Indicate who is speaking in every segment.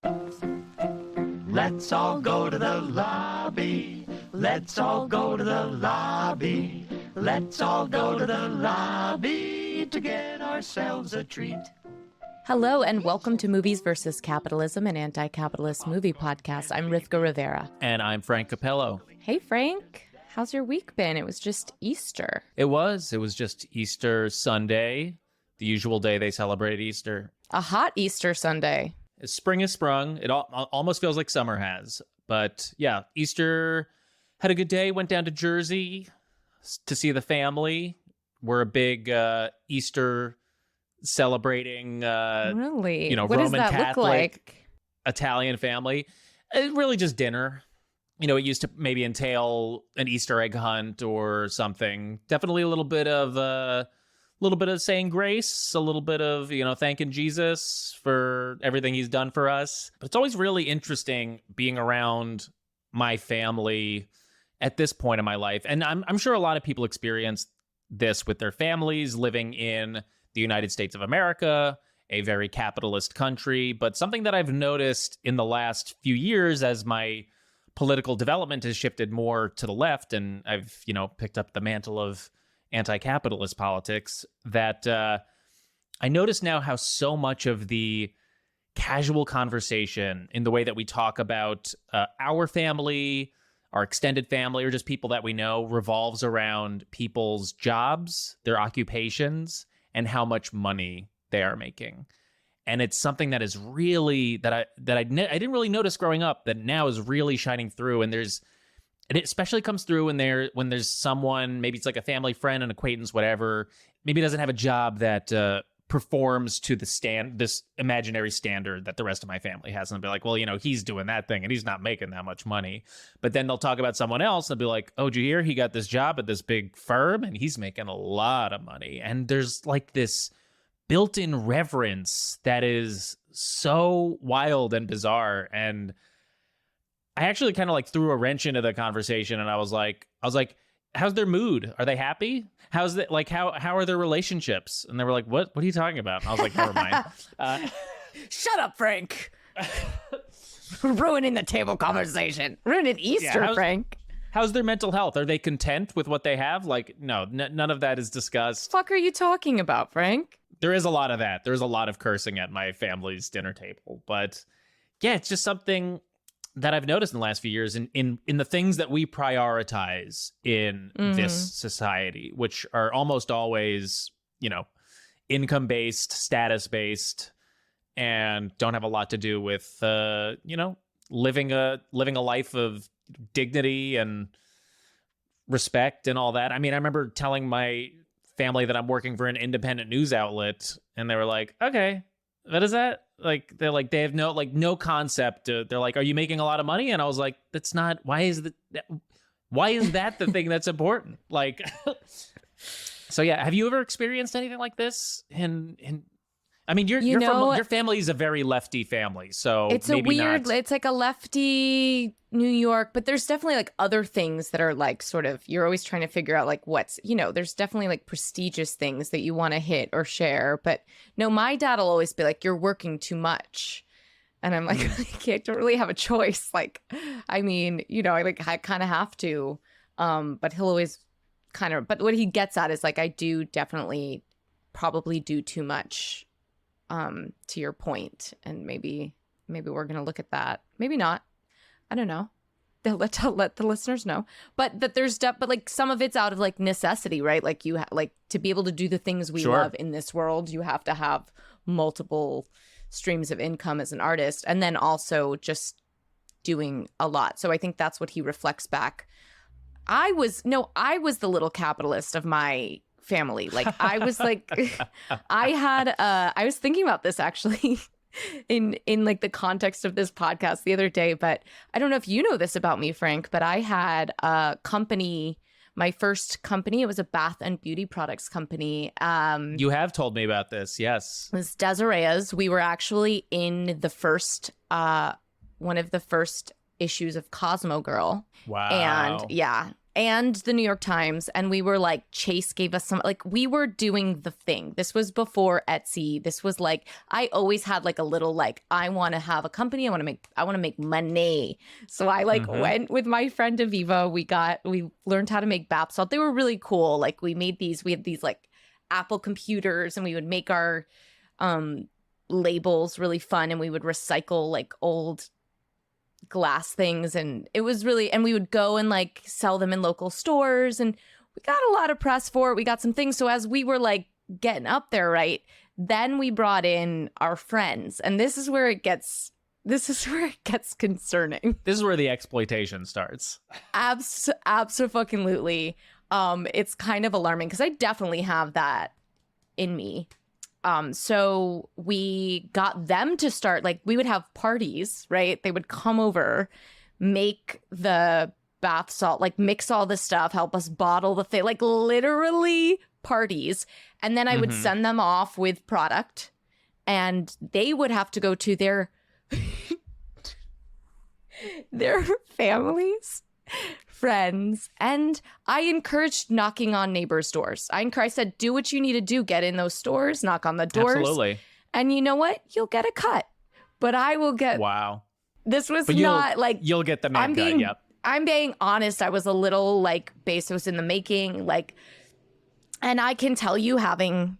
Speaker 1: Let's all go to the lobby. Let's all go to the lobby. Let's all go to the lobby to get ourselves a treat.
Speaker 2: Hello and welcome to Movies vs. Capitalism, an anti-capitalist movie podcast. I'm Rivka Rivera.
Speaker 3: And I'm Frank Capello.
Speaker 2: Hey, Frank. How's your week been? It was just Easter.
Speaker 3: It was just Easter Sunday, the usual day they celebrate Easter.
Speaker 2: A hot Easter Sunday.
Speaker 3: Spring has sprung. It almost feels like summer has. But yeah, Easter had a good day. Went down to Jersey to see the family. We're a big Easter celebrating,
Speaker 2: really?
Speaker 3: What
Speaker 2: Roman
Speaker 3: does that
Speaker 2: Catholic
Speaker 3: look like? Italian family. Really just dinner. It used to maybe entail an Easter egg hunt or something. Definitely a little bit of saying grace, a little bit of, thanking Jesus for everything he's done for us. But it's always really interesting being around my family at this point in my life. And I'm sure a lot of people experience this with their families living in the United States of America, a very capitalist country. But something that I've noticed in the last few years as my political development has shifted more to the left, and I've, picked up the mantle of anti-capitalist politics, that I notice now how so much of the casual conversation in the way that we talk about our family, our extended family, or just people that we know revolves around people's jobs, their occupations, and how much money they are making. And it's something that is really I didn't really notice growing up, that now is really shining through. And it especially comes through when there's someone, maybe it's like a family friend, an acquaintance, whatever, maybe doesn't have a job that performs to this imaginary standard that the rest of my family has. And they'll be like, well, he's doing that thing and he's not making that much money. But then they'll talk about someone else and they'll be like, oh, did you hear he got this job at this big firm and he's making a lot of money? And there's like this built-in reverence that is so wild and bizarre. And I actually kind of like threw a wrench into the conversation, and I was like, how's their mood? Are they happy? How's that? Like, how are their relationships? And they were like, what are you talking about? And I was like, never mind.
Speaker 2: Shut up, Frank. Ruining the table conversation. Ruining Easter, Frank.
Speaker 3: How's their mental health? Are they content with what they have? Like, no, none of that is discussed.
Speaker 2: What the fuck are you talking about, Frank?
Speaker 3: There is a lot of that. There's a lot of cursing at my family's dinner table. But yeah, it's just something that I've noticed in the last few years in the things that we prioritize in this society, which are almost always, income-based, status-based, and don't have a lot to do with, living a life of dignity and respect and all that. I mean, I remember telling my family that I'm working for an independent news outlet, and they were like, okay, what is that? Like, they're like, they have no concept. They're like, are you making a lot of money? And I was like, that's not, why is that the thing that's important? Like, so yeah, have you ever experienced anything like this? I mean, your family is a very lefty family, so
Speaker 2: it's it's like a lefty New York, but there's definitely like other things that are like sort of, you're always trying to figure out like what's, there's definitely like prestigious things that you want to hit or share. But no, my dad will always be like, you're working too much. And I'm like, I don't really have a choice. Like, I mean, I kind of have to, but he'll always but what he gets at is like, I do definitely probably do too much. To your point, and maybe we're gonna look at that. Maybe not. I don't know. They'll let the listeners know. But that there's but like some of it's out of like necessity, right? Like you like to be able to do the things we love in this world, you have to have multiple streams of income as an artist, and then also just doing a lot. So I think that's what he reflects back. I was the little capitalist of my family. Like I was like, I was thinking about this actually in like the context of this podcast the other day, but I don't know if you know this about me, Frank, but I had a company, my first company. It was a bath and beauty products company.
Speaker 3: You have told me about this. Yes.
Speaker 2: It was Desiree's. We were actually in the first, one of the first issues of Cosmo Girl.
Speaker 3: Wow.
Speaker 2: And yeah, and the New York Times, and we were like, Chase gave us some, like, we were doing the thing. This was before Etsy. This was like, I always had like a little like, I want to have a company. I want to make money. So I like went with my friend Aviva. We learned how to make bath salt. They were really cool. Like we had these like Apple computers, and we would make our labels really fun, and we would recycle like old glass things, and it was really, and we would go and like sell them in local stores, and we got a lot of press for it. We got some things. So as we were like getting up there, right, then we brought in our friends, and this is where it gets concerning.
Speaker 3: This is where the exploitation starts.
Speaker 2: Absolutely. It's kind of alarming because I definitely have that in me. So we got them to start, like, we would have parties, right? They would come over, make the bath salt, like mix all the stuff, help us bottle the thing, like literally parties. And then I would send them off with product, and they would have to go to their families, friends, and I encouraged knocking on neighbors' doors. I said, do what you need to do, get in those stores, knock on the doors.
Speaker 3: Absolutely.
Speaker 2: And you know what? You'll get a cut. But I will get...
Speaker 3: Wow.
Speaker 2: This was not like...
Speaker 3: You'll get the man cut, yep.
Speaker 2: I'm being honest. I was a little like Bezos in the making, like, and I can tell you, having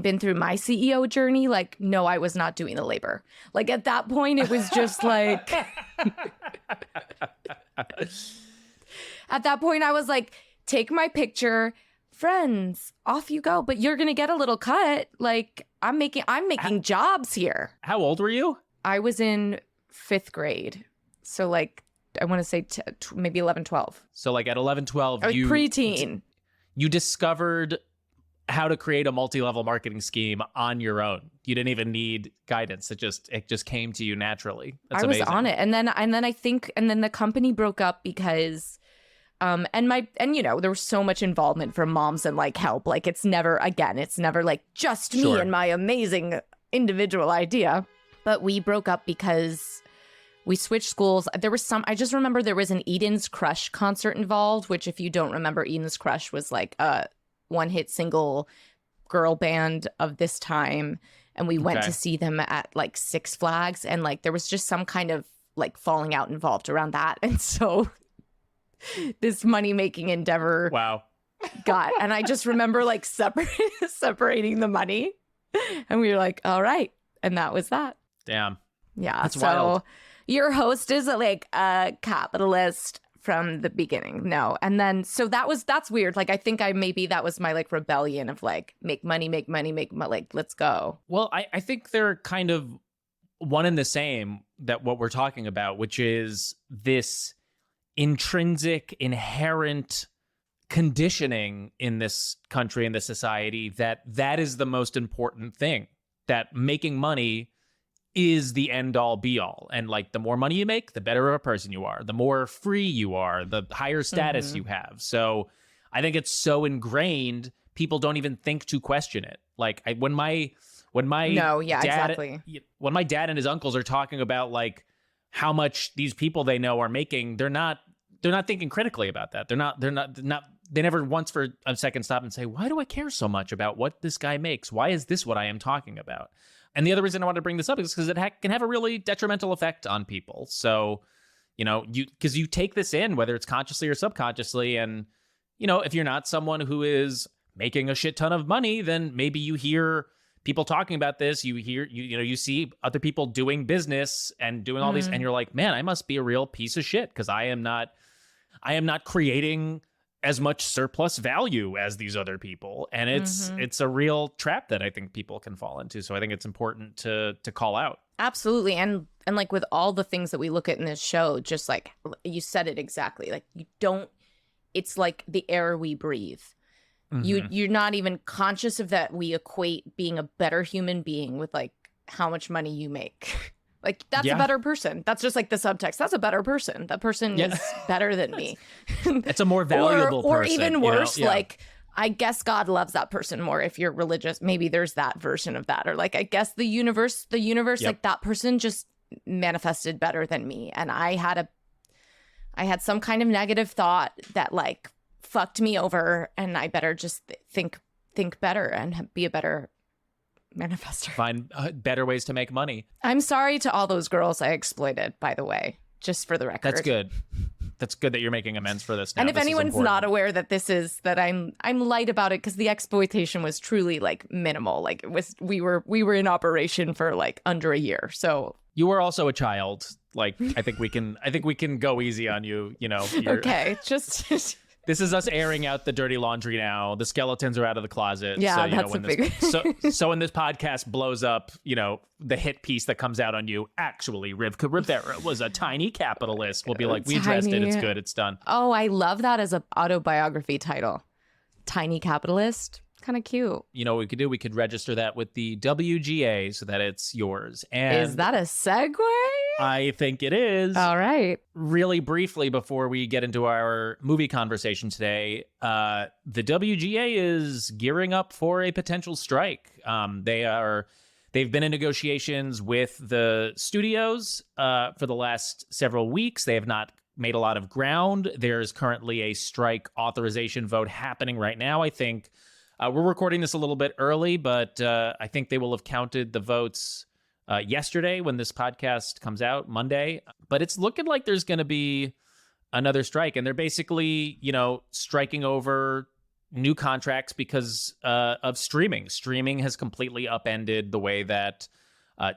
Speaker 2: been through my CEO journey, like, no, I was not doing the labor. Like at that point, it was just like... At that point, I was like, take my picture, friends, off you go. But you're going to get a little cut. Like, I'm making jobs here.
Speaker 3: How old were you?
Speaker 2: I was in 5th grade. So like, I want to say maybe 11, 12.
Speaker 3: So like at 11, 12,
Speaker 2: you preteen.
Speaker 3: You discovered how to create a multi-level marketing scheme on your own. You didn't even need guidance. It just came to you naturally. That's amazing.
Speaker 2: I was on it. And then the company broke up because and you know, there was so much involvement from moms and like help. Like it's never like just me and my amazing individual idea. But we broke up because we switched schools. I just remember there was an Eden's Crush concert involved, which if you don't remember, Eden's Crush was like a one-hit single girl band of this time. And we went to see them at like Six Flags, and like there was just some kind of like falling out involved around that. And so this money-making endeavor and I just remember like separating the money, and we were like, all right. And that was that.
Speaker 3: Damn.
Speaker 2: Yeah.
Speaker 3: That's wild.
Speaker 2: Your host is like a capitalist from the beginning. No. And then, so that's weird. Like, I think that was my like rebellion of like, make money, like, let's go.
Speaker 3: Well, I think they're kind of one and the same, that what we're talking about, which is this intrinsic, inherent conditioning in this country, in this society, that is the most important thing, that making money is the end all be all. And like the more money you make, the better of a person you are, the more free you are, the higher status you have. So I think it's so ingrained, people don't even think to question it. Like when my dad and his uncles are talking about like how much these people they know are making, they're not thinking critically about that. They never once for a second stop and say, why do I care so much about what this guy makes? Why is this what I am talking about? And the other reason I wanted to bring this up is because it can have a really detrimental effect on people. So, you know, because you take this in, whether it's consciously or subconsciously, and, you know, if you're not someone who is making a shit ton of money, then maybe you hear people talking about this, you see other people doing business and doing all these, and you're like, man, I must be a real piece of shit because I am not creating as much surplus value as these other people. And it's a real trap that I think people can fall into. So I think it's important to call out. Absolutely.
Speaker 2: And like with all the things that we look at in this show, just like you said it exactly, like it's like the air we breathe. You're not even conscious of that. We equate being a better human being with like how much money you make. Like, that's a better person. That's just like the subtext. That's a better person. That person is better than me.
Speaker 3: It's a more valuable person.
Speaker 2: Or even worse, like, I guess God loves that person more if you're religious. Maybe there's that version of that. Or like, I guess the universe, like that person just manifested better than me. And I had I had some kind of negative thought that like fucked me over, and I better just think better and be a better manifester.
Speaker 3: Find better ways to make money.
Speaker 2: I'm sorry to all those girls I exploited, by the way, just for the record.
Speaker 3: That's good. That's good that you're making amends for this now.
Speaker 2: And if anyone's not aware that this is that I'm light about it because the exploitation was truly like minimal. Like it was we were in operation for like under a year. So
Speaker 3: you were also a child. Like I think we can go easy on you, you know.
Speaker 2: Okay, just
Speaker 3: this is us airing out the dirty laundry now. The skeletons are out of the closet.
Speaker 2: Yeah,
Speaker 3: so,
Speaker 2: that's
Speaker 3: when
Speaker 2: a big...
Speaker 3: so when this podcast blows up, you know, the hit piece that comes out on you, actually, Rivka Rivera was a tiny capitalist. We'll be like, we addressed it. It's good. It's done.
Speaker 2: Oh, I love that as an autobiography title. Tiny capitalist. Kind of cute.
Speaker 3: You know what we could do? We could register that with the WGA so that it's yours. And
Speaker 2: is that a segue?
Speaker 3: I think it is.
Speaker 2: All right.
Speaker 3: Really briefly before we get into our movie conversation today, the WGA is gearing up for a potential strike. They've been in negotiations with the studios for the last several weeks. They have not made a lot of ground. There's currently a strike authorization vote happening right now. I think we're recording this a little bit early, but I think they will have counted the votes yesterday when this podcast comes out, Monday. But it's looking like there's going to be another strike. And they're basically, you know, striking over new contracts because of streaming. Streaming has completely upended the way that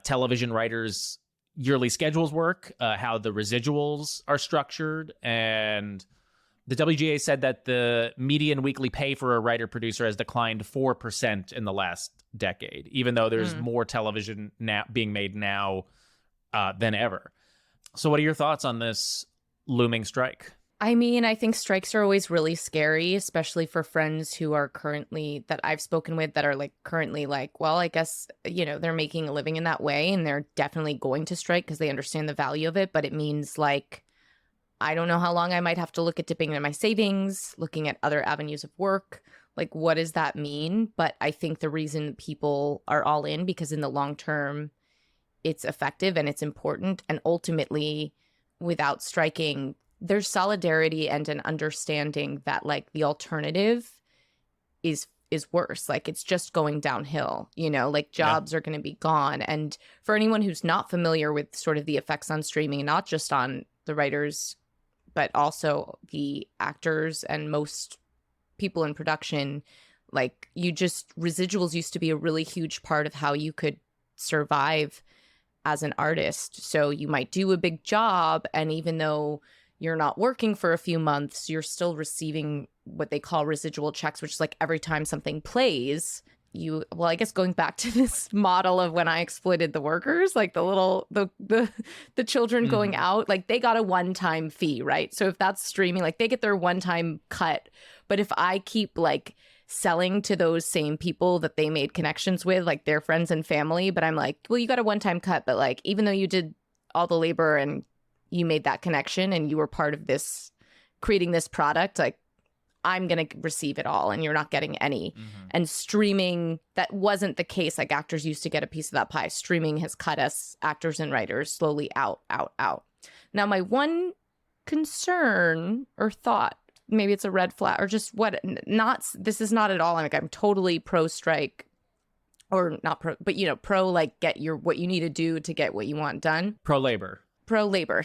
Speaker 3: television writers' yearly schedules work, how the residuals are structured. And the WGA said that the median weekly pay for a writer-producer has declined 4% in the last decade, even though there's more television now being made now than ever. So what are your thoughts on this looming strike?
Speaker 2: I mean, I think strikes are always really scary, especially for friends who are currently, that I've spoken with, that are like currently like, well, I guess, you know, they're making a living in that way and they're definitely going to strike because they understand the value of it. But it means like, I don't know how long I might have to look at dipping into my savings, looking at other avenues of work. Like, what does that mean? But I think the reason people are all in, because in the long term, it's effective and it's important. And ultimately, without striking, there's solidarity and an understanding that like the alternative is worse. Like it's just going downhill, you know, like jobs are going to be gone. And for anyone who's not familiar with sort of the effects on streaming, not just on the writers, but also the actors and most people in production, like residuals used to be a really huge part of how you could survive as an artist. So you might do a big job, and even though you're not working for a few months, you're still receiving what they call residual checks, which is like every time something plays, I guess going back to this model of when I exploited the workers, like the children going out, like they got a one-time fee, right? So if that's streaming, like they get their one-time cut. But if I keep like selling to those same people that they made connections with, like their friends and family, but I'm like, well, you got a one-time cut, but like even though you did all the labor and you made that connection and you were part of this, creating this product, like I'm going to receive it all and you're not getting any. And streaming, that wasn't the case. Like actors used to get a piece of that pie. Streaming has cut us, actors and writers, slowly out. Now, my one concern or thought, maybe it's a red flag or just this is not at all. I'm totally pro strike, or not pro, but you know, pro like get what you need to do to get what you want done.
Speaker 3: Pro labor.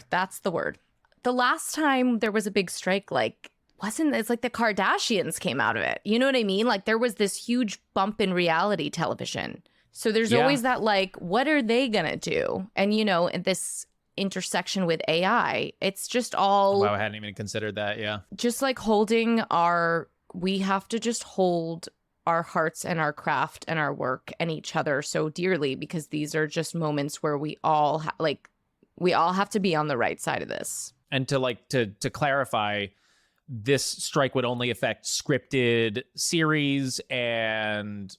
Speaker 3: That's
Speaker 2: the word. The last time there was a big strike, like, it's like the Kardashians came out of it. You know what I mean? Like there was this huge bump in reality television. So there's always that like, what are they going to do? And, you know, this intersection with AI, it's just all.
Speaker 3: Wow, I hadn't even considered that. Yeah.
Speaker 2: Just like we have to just hold our hearts and our craft and our work and each other so dearly, because these are just moments where we all have to be on the right side of this.
Speaker 3: And to clarify, this strike would only affect scripted series and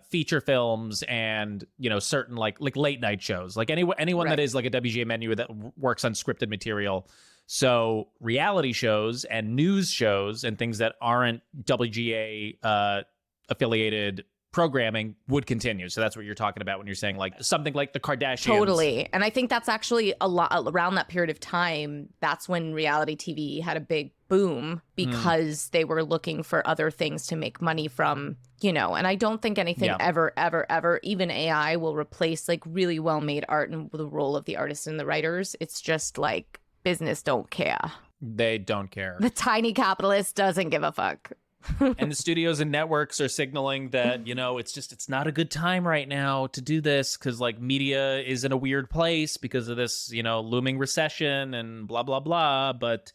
Speaker 3: feature films and, you know, certain like late night shows, like anyone that is like a WGA menu that works on scripted material. So reality shows and news shows and things that aren't WGA affiliated programming would continue. So that's what you're talking about when you're saying like something like the Kardashians.
Speaker 2: Totally. And I think that's actually a lot around that period of time. That's when reality TV had a big boom because they were looking for other things to make money from, and I don't think anything ever, even AI will replace like really well-made art and the role of the artists and the writers. It's just like business don't care.
Speaker 3: They don't care.
Speaker 2: The tiny capitalist doesn't give a fuck.
Speaker 3: And the studios and networks are signaling that, it's not a good time right now to do this because like media is in a weird place because of this, looming recession and blah, blah, blah. But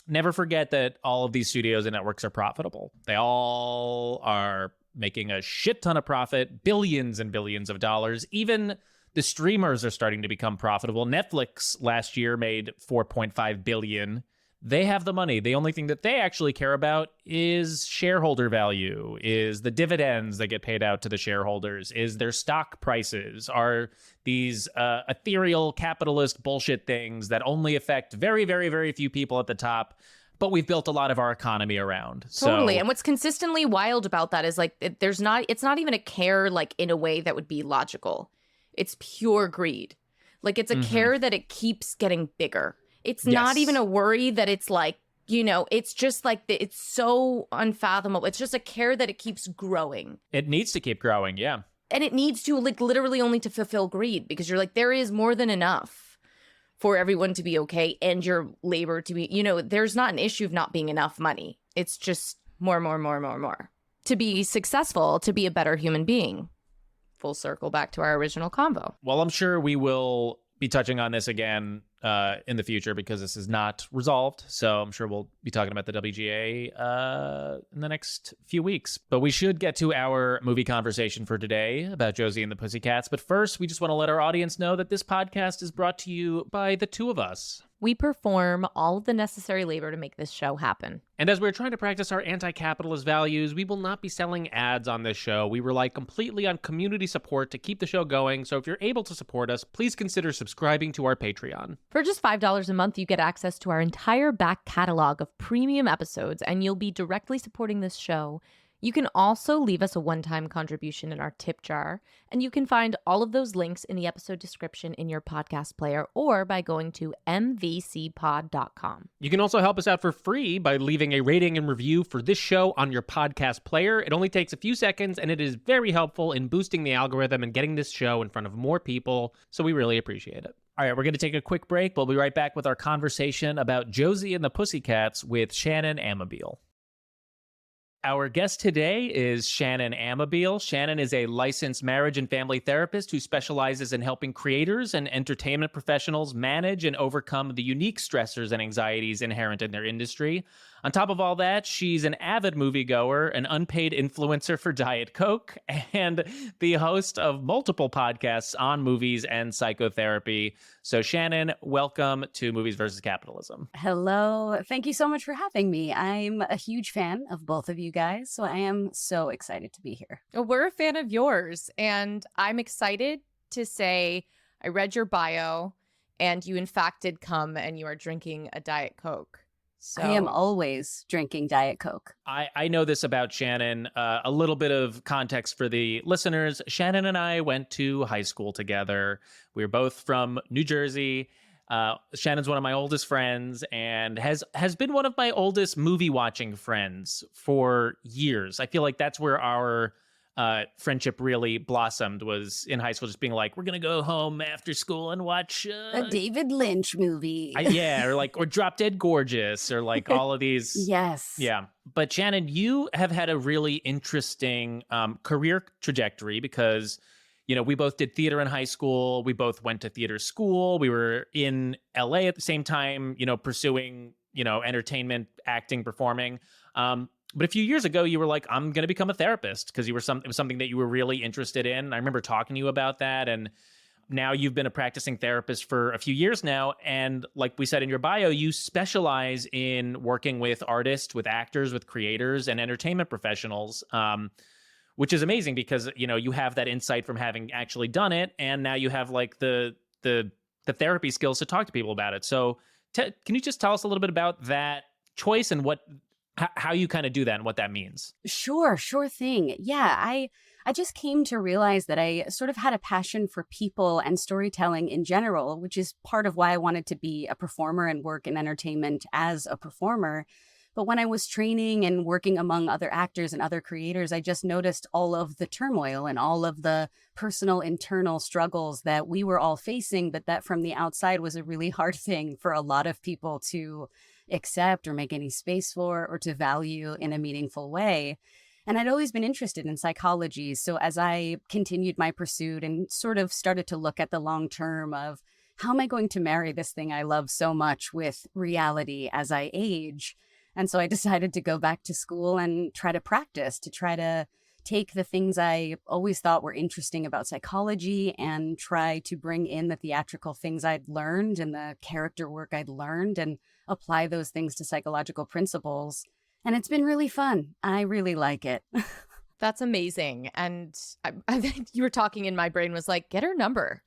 Speaker 3: never forget that all of these studios and networks are profitable. They all are making a shit ton of profit, billions and billions of dollars. Even the streamers are starting to become profitable. Netflix last year made $4.5 billion. They have the money. The only thing that they actually care about is shareholder value, is the dividends that get paid out to the shareholders, is their stock prices, are these ethereal capitalist bullshit things that only affect very, very, very few people at the top. But we've built a lot of our economy around.
Speaker 2: Totally. And what's consistently wild about that is like it's not even a care like in a way that would be logical. It's pure greed. Like it's a care that it keeps getting bigger. It's not even a worry that it's like, it's just like it's so unfathomable. It's just a care that it keeps growing.
Speaker 3: It needs to keep growing, yeah.
Speaker 2: And it needs to like literally only to fulfill greed because you're like, there is more than enough for everyone to be okay and your labor to be, there's not an issue of not being enough money. It's just more. To be successful, to be a better human being. Full circle back to our original convo.
Speaker 3: Well, I'm sure we will be touching on this again in the future because this is not resolved. So I'm sure we'll be talking about the WGA in the next few weeks. But we should get to our movie conversation for today about Josie and the Pussycats. But first, we just want to let our audience know that this podcast is brought to you by the two of us.
Speaker 2: We perform all of the necessary labor to make this show happen.
Speaker 3: And as we're trying to practice our anti-capitalist values, we will not be selling ads on this show. We rely completely on community support to keep the show going. So if you're able to support us, please consider subscribing to our Patreon.
Speaker 2: For just $5 a month, you get access to our entire back catalog of premium episodes, and you'll be directly supporting this show. You can also leave us a one-time contribution in our tip jar, and you can find all of those links in the episode description in your podcast player or by going to mvcpod.com.
Speaker 3: You can also help us out for free by leaving a rating and review for this show on your podcast player. It only takes a few seconds, and it is very helpful in boosting the algorithm and getting this show in front of more people, so we really appreciate it. All right, we're going to take a quick break. We'll be right back with our conversation about Josie and the Pussycats with Shannon Amabile. Our guest today is Shannon Amabile. Shannon is a licensed marriage and family therapist who specializes in helping creators and entertainment professionals manage and overcome the unique stressors and anxieties inherent in their industry. On top of all that, she's an avid moviegoer, an unpaid influencer for Diet Coke, and the host of multiple podcasts on movies and psychotherapy. So Shannon, welcome to Movies versus Capitalism.
Speaker 4: Hello. Thank you so much for having me. I'm a huge fan of both of you guys, so I am so excited to be here.
Speaker 2: Well, we're a fan of yours, and I'm excited to say I read your bio, and you in fact did come and you are drinking a Diet Coke. So.
Speaker 4: I am always drinking Diet Coke.
Speaker 3: I know this about Shannon. A little bit of context for the listeners. Shannon and I went to high school together. We were both from New Jersey. Shannon's one of my oldest friends and has been one of my oldest movie watching friends for years. I feel like that's where our friendship really blossomed, was in high school, just being like, we're gonna go home after school and watch
Speaker 4: a David Lynch movie.
Speaker 3: or Drop Dead Gorgeous, or like all of these.
Speaker 4: Yes.
Speaker 3: Yeah. But Shannon, you have had a really interesting career trajectory because, we both did theater in high school. We both went to theater school. We were in LA at the same time, pursuing, entertainment, acting, performing. But a few years ago, you were like, I'm going to become a therapist because it was something that you were really interested in. I remember talking to you about that. And now you've been a practicing therapist for a few years now. And like we said in your bio, you specialize in working with artists, with actors, with creators and entertainment professionals, which is amazing because, you have that insight from having actually done it. And now you have like the therapy skills to talk to people about it. So can you just tell us a little bit about that choice and how you kind of do that and what that means?
Speaker 4: Sure thing. Yeah, I just came to realize that I sort of had a passion for people and storytelling in general, which is part of why I wanted to be a performer and work in entertainment as a performer. But when I was training and working among other actors and other creators, I just noticed all of the turmoil and all of the personal internal struggles that we were all facing, but that from the outside was a really hard thing for a lot of people to accept or make any space for or to value in a meaningful way. And I'd always been interested in psychology. So as I continued my pursuit and sort of started to look at the long term of how am I going to marry this thing I love so much with reality as I age? And so I decided to go back to school and try to practice, to try to take the things I always thought were interesting about psychology and try to bring in the theatrical things I'd learned and the character work I'd learned and apply those things to psychological principles. And it's been really fun. I really like it.
Speaker 2: That's amazing. And I think you were talking in my brain was like, get her number.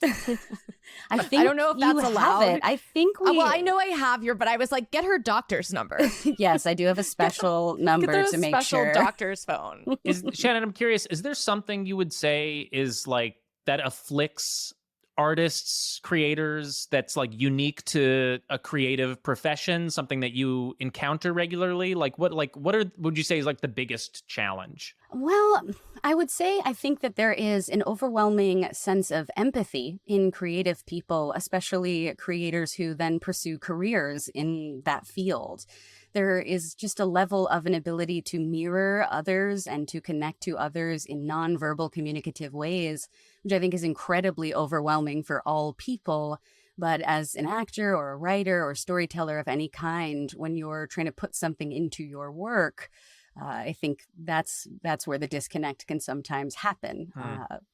Speaker 4: I think
Speaker 2: I don't know if that's allowed.
Speaker 4: It. I think we...
Speaker 2: Well, I know I have your, but I was like, get her doctor's number.
Speaker 4: Yes, I do have a special number to make sure.
Speaker 2: Special doctor's phone.
Speaker 3: Shannon, I'm curious, is there something you would say is like that afflicts artists, creators, that's like unique to a creative profession, something that you encounter regularly? Would you say is like the biggest challenge?
Speaker 4: Well, I would say I think that there is an overwhelming sense of empathy in creative people, especially creators who then pursue careers in that field. There is just a level of an ability to mirror others and to connect to others in nonverbal communicative ways, which I think is incredibly overwhelming for all people. But as an actor or a writer or storyteller of any kind, when you're trying to put something into your work, I think that's where the disconnect can sometimes happen.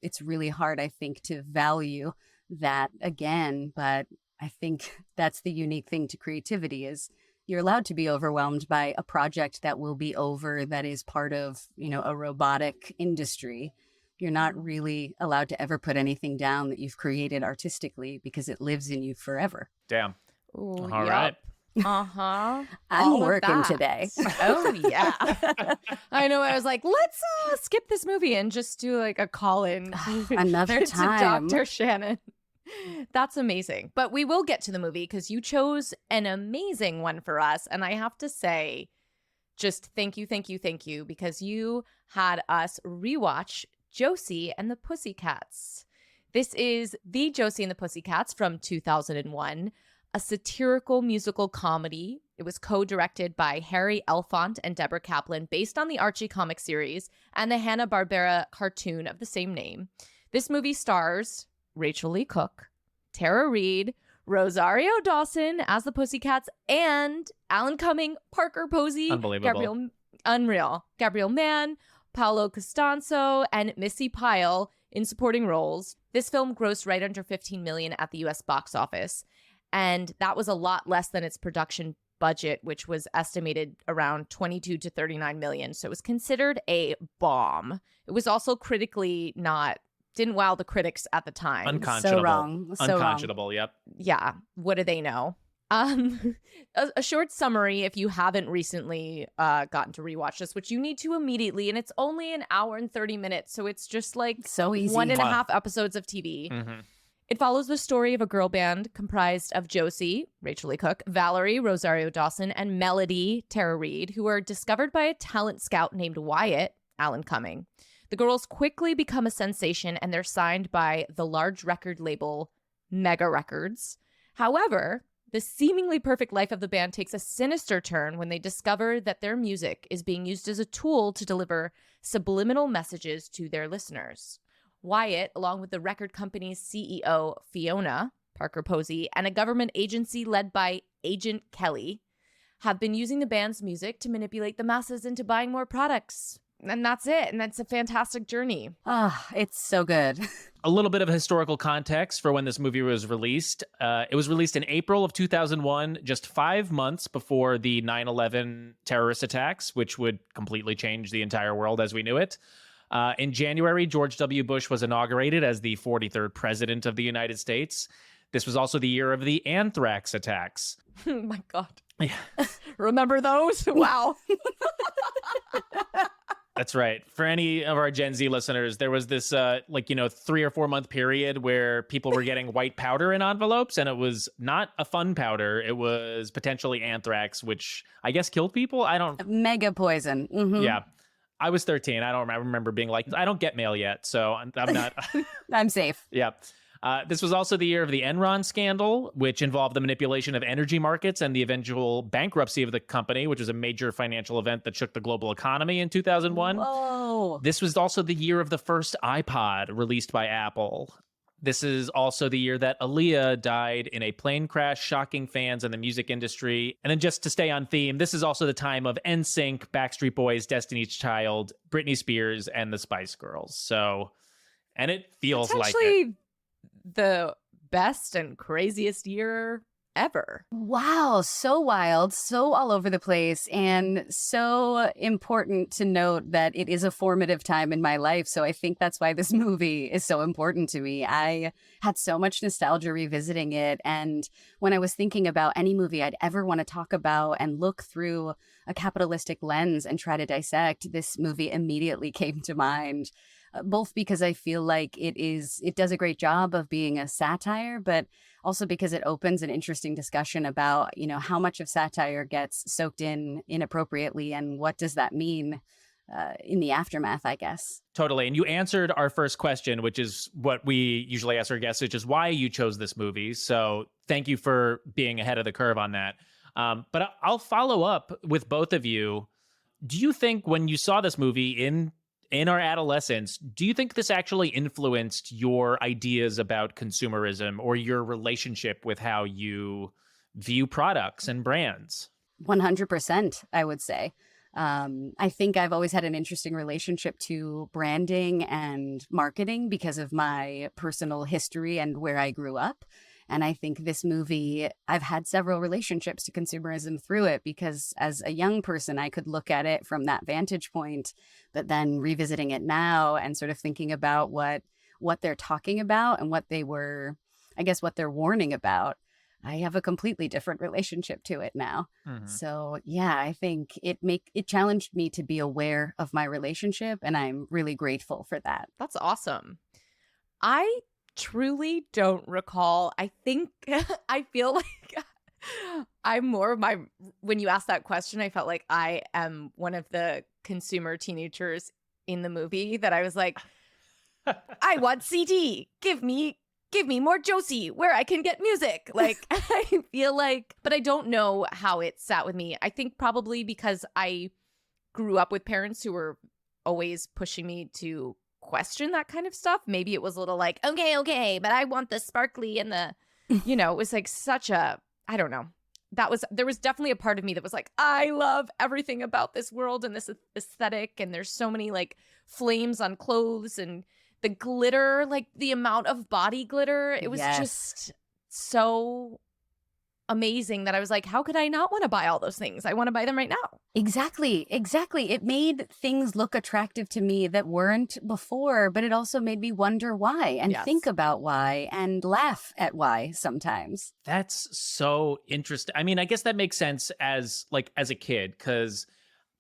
Speaker 4: It's really hard, I think, to value that again. But I think that's the unique thing to creativity is you're allowed to be overwhelmed by a project that will be over that is part of, a robotic industry. You're not really allowed to ever put anything down that you've created artistically because it lives in you forever.
Speaker 3: Damn.
Speaker 2: Ooh,
Speaker 3: All right.
Speaker 2: Uh-huh.
Speaker 4: I'm working today.
Speaker 2: Oh, yeah. I know. I was like, let's skip this movie and just do like a call-in.
Speaker 4: Another time.
Speaker 2: To Dr. Shannon. That's amazing. But we will get to the movie because you chose an amazing one for us. And I have to say, just thank you, because you had us rewatch Josie and the Pussycats. This is The Josie and the Pussycats from 2001, a satirical musical comedy. It was co-directed by Harry Elfont and Deborah Kaplan, based on the Archie comic series and the Hanna-Barbera cartoon of the same name. This movie stars Rachel Lee Cook, Tara Reid, Rosario Dawson as the Pussycats, and Alan Cumming, Parker Posey,
Speaker 3: Unbelievable.
Speaker 2: Gabrielle Mann, Paolo Costanzo, and Missy Pyle in supporting roles. This film grossed right under $15 million at the U.S. box office, and that was a lot less than its production budget, which was estimated around 22 to 39 million. So it was considered a bomb. It was also critically didn't wow the critics at the time.
Speaker 3: Unconscionable.
Speaker 4: So wrong.
Speaker 3: Unconscionable, yep.
Speaker 2: Yeah. What do they know? A short summary if you haven't recently gotten to rewatch this, which you need to immediately, and it's only an hour and 30 minutes, so it's just like
Speaker 4: so easy.
Speaker 2: 1.5 episodes of TV.
Speaker 3: Mm-hmm.
Speaker 2: It follows the story of a girl band comprised of Josie, Rachel Lee Cook, Valerie, Rosario Dawson, and Melody, Tara Reid, who are discovered by a talent scout named Wyatt, Alan Cumming. The girls quickly become a sensation, and they're signed by the large record label Mega Records. However, the seemingly perfect life of the band takes a sinister turn when they discover that their music is being used as a tool to deliver subliminal messages to their listeners. Wyatt, along with the record company's CEO, Fiona, Parker Posey, and a government agency led by Agent Kelly, have been using the band's music to manipulate the masses into buying more products. And that's it. And that's a fantastic journey.
Speaker 4: It's so good.
Speaker 3: A little bit of historical context for when this movie was released. It was released in April of 2001, just 5 months before the 9/11 terrorist attacks, which would completely change the entire world as we knew it. In January, George W. Bush was inaugurated as the 43rd president of the United States. This was also the year of the anthrax attacks.
Speaker 2: Oh my God.
Speaker 3: Yeah.
Speaker 2: Remember those? Wow.
Speaker 3: That's right. For any of our Gen Z listeners, there was this 3 or 4 month period where people were getting white powder in envelopes, and it was not a fun powder. It was potentially anthrax, which I guess killed people. I don't.
Speaker 4: Mega poison. Mm-hmm.
Speaker 3: Yeah. I was 13. I remember being like, I don't get mail yet, so I'm not.
Speaker 4: I'm safe.
Speaker 3: Yeah. This was also the year of the Enron scandal, which involved the manipulation of energy markets and the eventual bankruptcy of the company, which was a major financial event that shook the global economy in 2001.
Speaker 4: Whoa.
Speaker 3: This was also the year of the first iPod released by Apple. This is also the year that Aaliyah died in a plane crash, shocking fans in the music industry. And then just to stay on theme, this is also the time of NSYNC, Backstreet Boys, Destiny's Child, Britney Spears, and the Spice Girls. So, and it feels like it.
Speaker 2: The best and craziest year ever.
Speaker 4: Wow, so wild, so all over the place, and so important to note that it is a formative time in my life. So I think that's why this movie is so important to me. I had so much nostalgia revisiting it, and when I was thinking about any movie I'd ever want to talk about and look through a capitalistic lens and try to dissect, this movie immediately came to mind. Both because I feel like it does a great job of being a satire, but also because it opens an interesting discussion about, how much of satire gets soaked in inappropriately and what does that mean in the aftermath, I guess.
Speaker 3: Totally. And you answered our first question, which is what we usually ask our guests, which is why you chose this movie. So thank you for being ahead of the curve on that. But I'll follow up with both of you. Do you think when you saw this movie in our adolescence, do you think this actually influenced your ideas about consumerism or your relationship with how you view products and brands?
Speaker 4: 100%, I would say. I think I've always had an interesting relationship to branding and marketing because of my personal history and where I grew up. And I think this movie, I've had several relationships to consumerism through it because as a young person, I could look at it from that vantage point, but then revisiting it now and sort of thinking about what they're talking about and what they're warning about. I have a completely different relationship to it now. Mm-hmm. So yeah, I think it challenged me to be aware of my relationship, and I'm really grateful for that.
Speaker 2: That's awesome. I truly don't recall. I think I feel like I'm more of when you asked that question, I felt like I am one of the consumer teenagers in the movie that I was like, I want CD. Give me more Josie where I can get music. Like, I feel like, but I don't know how it sat with me. I think probably because I grew up with parents who were always pushing me to question that kind of stuff. Maybe it was a little like, okay, but I want the sparkly and the, it was like such a, I don't know. There was definitely a part of me that was like, I love everything about this world and this aesthetic. And there's so many like flames on clothes and the glitter, like the amount of body glitter. It was just so amazing that I was like, how could I not want to buy all those things? I want to buy them right now.
Speaker 4: Exactly. It made things look attractive to me that weren't before, but it also made me wonder why and think about why and laugh at why sometimes.
Speaker 3: That's so interesting. I mean, I guess that makes sense as a kid, because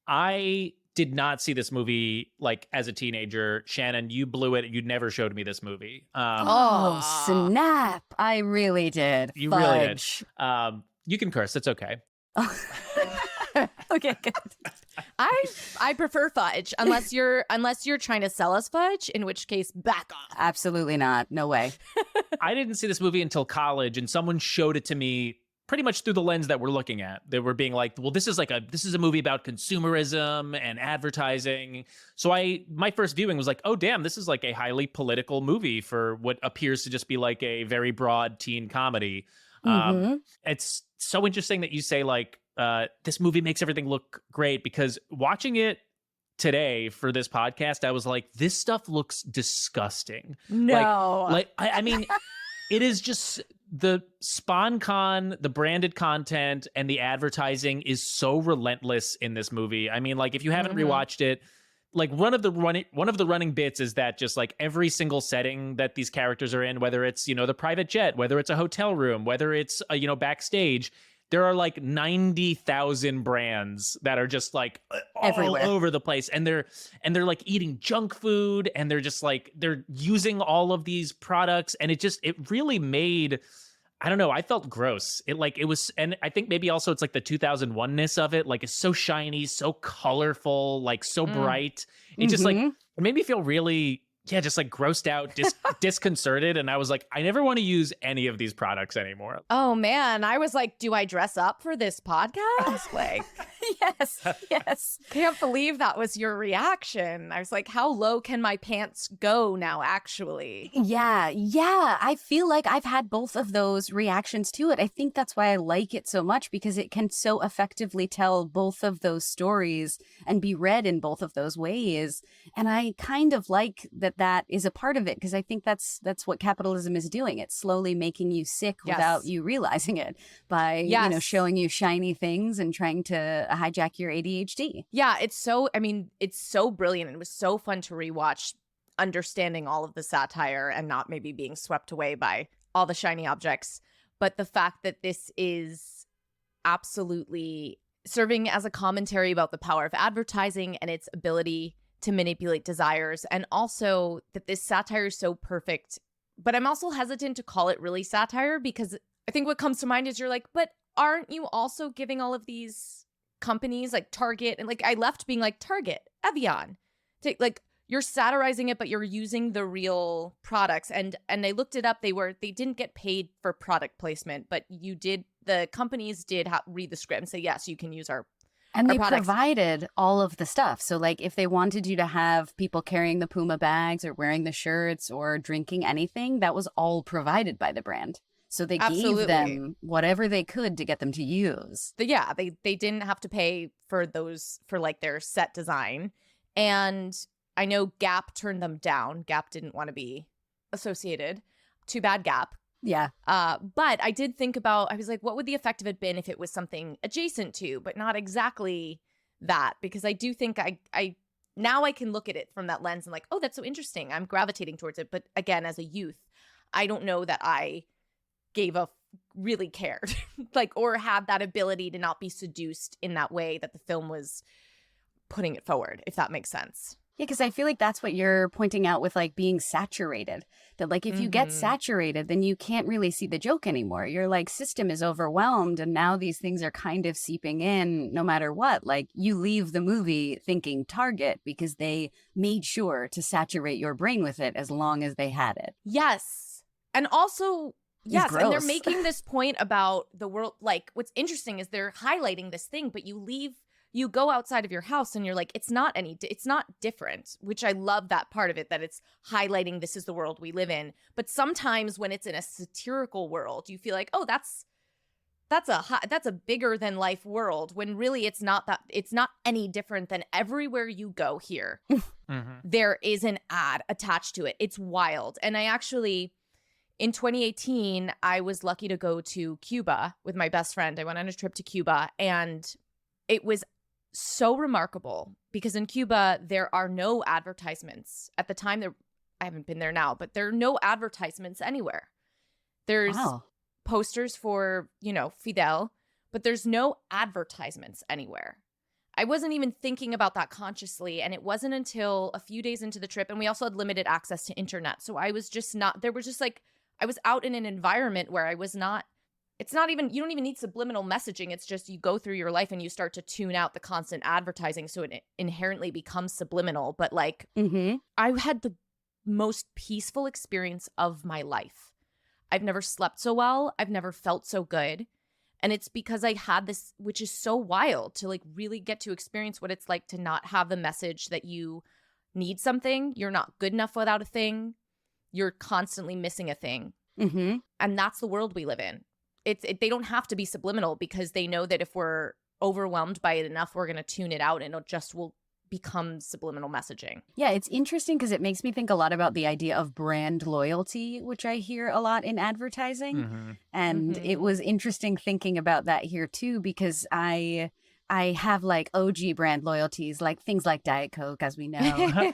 Speaker 3: I did not see this movie like as a teenager. Shannon, you blew it. You never showed me this movie.
Speaker 4: Snap. I really did.
Speaker 3: You
Speaker 4: Fudge.
Speaker 3: really did. You can curse. It's okay.
Speaker 4: Okay, good.
Speaker 2: I prefer fudge unless you're trying to sell us fudge, in which case back off.
Speaker 4: Absolutely not. No way.
Speaker 3: I didn't see this movie until college, and someone showed it to me pretty much through the lens that we're looking at. They were being like, well, this is a movie about consumerism and advertising. So my first viewing was like, oh, damn, this is like a highly political movie for what appears to just be like a very broad teen comedy. Mm-hmm. It's so interesting that you say like, this movie makes everything look great, because watching it today for this podcast, I was like, this stuff looks disgusting.
Speaker 2: No.
Speaker 3: I mean, it is just the SponCon, the branded content, and the advertising is so relentless in this movie. I mean, like, if you haven't rewatched it, like one of the running bits is that just like every single setting that these characters are in, whether it's, the private jet, whether it's a hotel room, whether it's, backstage, there are like 90,000 brands that are just like all
Speaker 4: Everywhere.
Speaker 3: over the place. And they're like eating junk food, and they're just like, they're using all of these products. And it really made, I don't know, I felt gross. It was, and I think maybe also it's like the 2001-ness of it. Like, it's so shiny, so colorful, like so bright. It just like, it made me feel really, just like grossed out, disconcerted. And I was like, I never want to use any of these products anymore.
Speaker 2: Oh man, I was like, do I dress up for this podcast? Like,
Speaker 4: Yes.
Speaker 2: can't believe that was your reaction. I was like, how low can my pants go now, actually?
Speaker 4: Yeah. I feel like I've had both of those reactions to it. I think that's why I like it so much, because it can so effectively tell both of those stories and be read in both of those ways. And I kind of like that is a part of it, because I think that's what capitalism is doing. It's slowly making you sick without you realizing it by, showing you shiny things and trying to hijack your ADHD.
Speaker 2: Yeah, it's so brilliant. It was so fun to rewatch, understanding all of the satire and not maybe being swept away by all the shiny objects. But the fact that this is absolutely serving as a commentary about the power of advertising and its ability to manipulate desires, and also that this satire is so perfect. But I'm also hesitant to call it really satire, because I think what comes to mind is you're like, but aren't you also giving all of these companies like Target, and like I left being like Target, Evian, like you're satirizing it, but you're using the real products. And they looked it up. They didn't get paid for product placement, but the companies did read the script and say, yes, you can use our
Speaker 4: And they
Speaker 2: products.
Speaker 4: provided all of the stuff. So like if they wanted you to have people carrying the Puma bags or wearing the shirts or drinking anything, that was all provided by the brand. So they gave them whatever they could to get them to use.
Speaker 2: They didn't have to pay for those, for like their set design. And I know Gap turned them down. Gap didn't want to be associated. Too bad, Gap.
Speaker 4: Yeah.
Speaker 2: But I did think about, I was like, what would the effect have it been if it was something adjacent to, but not exactly that? Because I do think I now I can look at it from that lens and like, oh, that's so interesting. I'm gravitating towards it. But again, as a youth, I don't know that I really cared like, or had that ability to not be seduced in that way that the film was putting it forward, if that makes sense.
Speaker 4: Yeah, because I feel like that's what you're pointing out with like being saturated. That like if you get saturated, then you can't really see the joke anymore. Your like system is overwhelmed, and now these things are kind of seeping in no matter what. Like you leave the movie thinking Target because they made sure to saturate your brain with it as long as they had it.
Speaker 2: Yes. And also, yes, and they're
Speaker 4: gross.
Speaker 2: making this point about the world. Like what's interesting is they're highlighting this thing, but you go outside of your house and you're like, it's not different, which I love that part of it, that it's highlighting this is the world we live in. But sometimes when it's in a satirical world, you feel like, oh, that's a bigger than life world, when really it's not any different than everywhere you go here. There is an ad attached to it. It's wild. And I actually, in 2018, I was lucky to go to Cuba with my best friend. I went on a trip to Cuba, and it was so remarkable because in Cuba, there are no advertisements. At the time, I haven't been there now, but there are no advertisements anywhere. There's posters for, Fidel, but there's no advertisements anywhere. I wasn't even thinking about that consciously, and it wasn't until a few days into the trip, and we also had limited access to internet. So I was just I was out in an environment where I was not. It's not even, you don't even need subliminal messaging. It's just you go through your life and you start to tune out the constant advertising. So it inherently becomes subliminal. But like, I had the most peaceful experience of my life. I've never slept so well. I've never felt so good. And it's because I had this, which is so wild, to like really get to experience what it's like to not have the message that you need something. You're not good enough without a thing. You're constantly missing a thing. And that's the world we live in. They don't have to be subliminal, because they know that if we're overwhelmed by it enough, we're going to tune it out, and will become subliminal messaging.
Speaker 4: Yeah, it's interesting because it makes me think a lot about the idea of brand loyalty, which I hear a lot in advertising. And it was interesting thinking about that here too, because I I have like OG brand loyalties, like things like Diet Coke, as we know.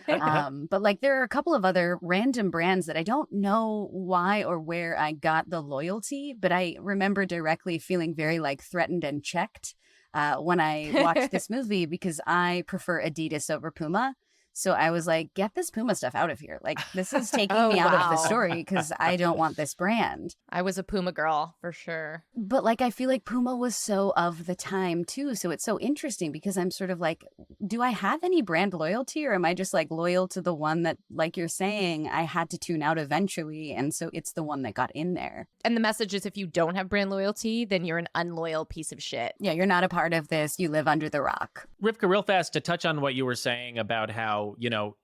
Speaker 4: But like there are a couple of other random brands that I don't know why or where I got the loyalty, but I remember directly feeling very like threatened and checked when I watched this movie because I prefer Adidas over Puma. So I was like, get this Puma stuff out of here. Like, this is taking me out of the story because I don't want this brand.
Speaker 2: I was a Puma girl for sure.
Speaker 4: But like, I feel like Puma was so of the time too. So it's so interesting because I'm sort of like, do I have any brand loyalty or am I just like loyal to the one that, like you're saying, I had to tune out eventually. And so it's the one that got in there.
Speaker 2: And the message is if you don't have brand loyalty, then you're an unloyal piece of shit.
Speaker 4: Yeah, you're not a part of this. You live under the rock.
Speaker 3: Rivka, real fast, to touch on what you were saying about how,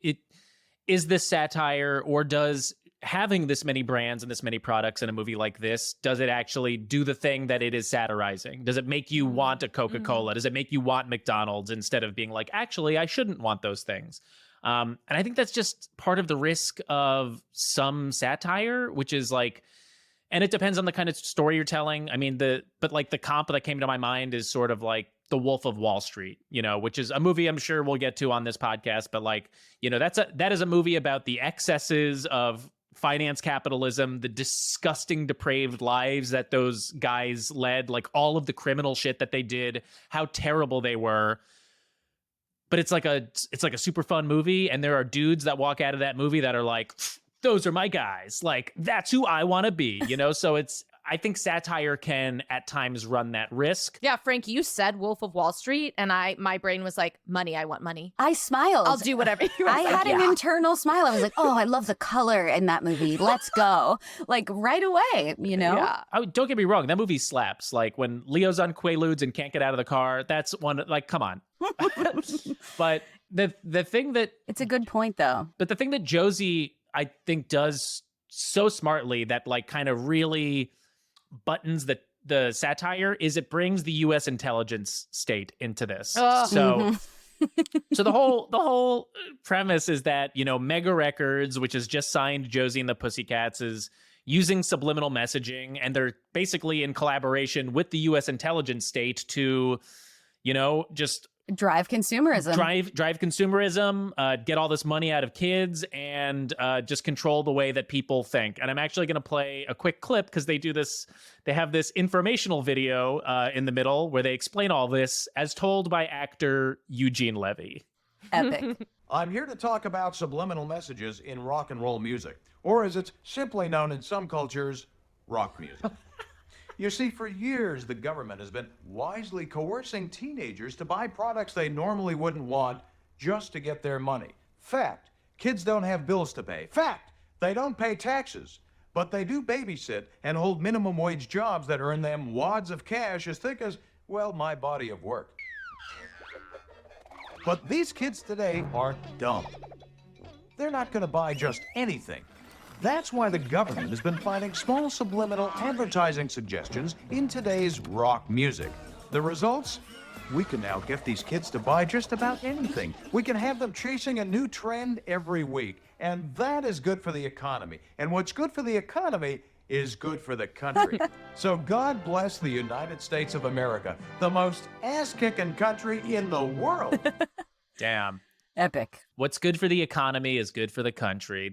Speaker 3: it is this satire, or does having this many brands and this many products in a movie like this, does it actually do the thing that it is satirizing? Does it make you want a Coca-Cola? Does it make you want McDonald's instead of being like, actually, I shouldn't want those things? And I think that's just part of the risk of some satire, which is like, and it depends on the kind of story you're telling. I mean, the comp that came to my mind is sort of like The Wolf of Wall Street, which is a movie I'm sure we'll get to on this podcast. But like, that is a movie about the excesses of finance capitalism, the disgusting, depraved lives that those guys led, like all of the criminal shit that they did, how terrible they were. But it's like a super fun movie, and there are dudes that walk out of that movie that are like, those are my guys. Like, that's who I want to be, So I think satire can at times run that risk.
Speaker 2: Yeah, Frank, you said Wolf of Wall Street, and my brain was like, money, I want money.
Speaker 4: I smiled.
Speaker 2: I'll do whatever you want.
Speaker 4: I had an internal smile. I was like, oh, I love the color in that movie. Let's go. Like, right away,
Speaker 2: Yeah.
Speaker 3: Don't get me wrong. That movie slaps. Like, when Leo's on Quaaludes and can't get out of the car, that's one, like, come on. But the thing that...
Speaker 4: It's a good point, though.
Speaker 3: But the thing that Josie, I think, does so smartly that, like, kind of really buttons the satire is it brings the U.S. intelligence state into this. So the whole premise is that, Mega Records, which has just signed Josie and the Pussycats, is using subliminal messaging, and they're basically in collaboration with the U.S. intelligence state to, just
Speaker 4: drive consumerism.
Speaker 3: Drive consumerism, get all this money out of kids, and just control the way that people think. And I'm actually going to play a quick clip because they do this. They have this informational video in the middle where they explain all this as told by actor Eugene Levy.
Speaker 4: Epic.
Speaker 5: I'm here to talk about subliminal messages in rock and roll music, or as it's simply known in some cultures, rock music. You see, for years, the government has been wisely coercing teenagers to buy products they normally wouldn't want just to get their money. Fact, kids don't have bills to pay. Fact, they don't pay taxes. But they do babysit and hold minimum wage jobs that earn them wads of cash as thick as, well, my body of work. But these kids today are dumb. They're not going to buy just anything. That's why the government has been finding small subliminal advertising suggestions in today's rock music. The results? We can now get these kids to buy just about anything. We can have them chasing a new trend every week. And that is good for the economy. And what's good for the economy is good for the country. So God bless the United States of America, the most ass-kicking country in the world.
Speaker 3: Damn.
Speaker 4: Epic.
Speaker 3: What's good for the economy is good for the country.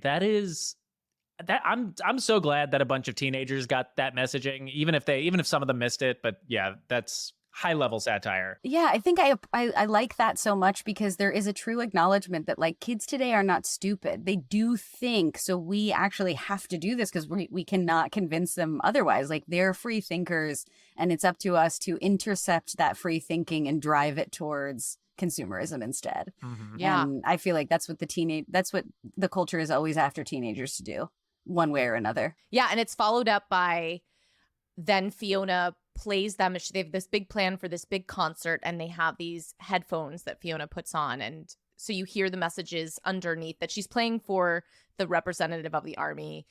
Speaker 3: I'm so glad that a bunch of teenagers got that messaging, even if some of them missed it. But yeah, that's high level satire.
Speaker 4: Yeah, I think I like that so much because there is a true acknowledgement that like kids today are not stupid. They do think, so we actually have to do this because we cannot convince them otherwise. Like they're free thinkers, and it's up to us to intercept that free thinking and drive it towards consumerism instead.
Speaker 3: Mm-hmm.
Speaker 2: Yeah.
Speaker 4: And I feel like that's what the culture is always after teenagers to do, one way or another.
Speaker 2: Yeah, and it's followed up by then Fiona plays them. They have this big plan for this big concert, and they have these headphones that Fiona puts on, and so you hear the messages underneath that she's playing for the representative of the army,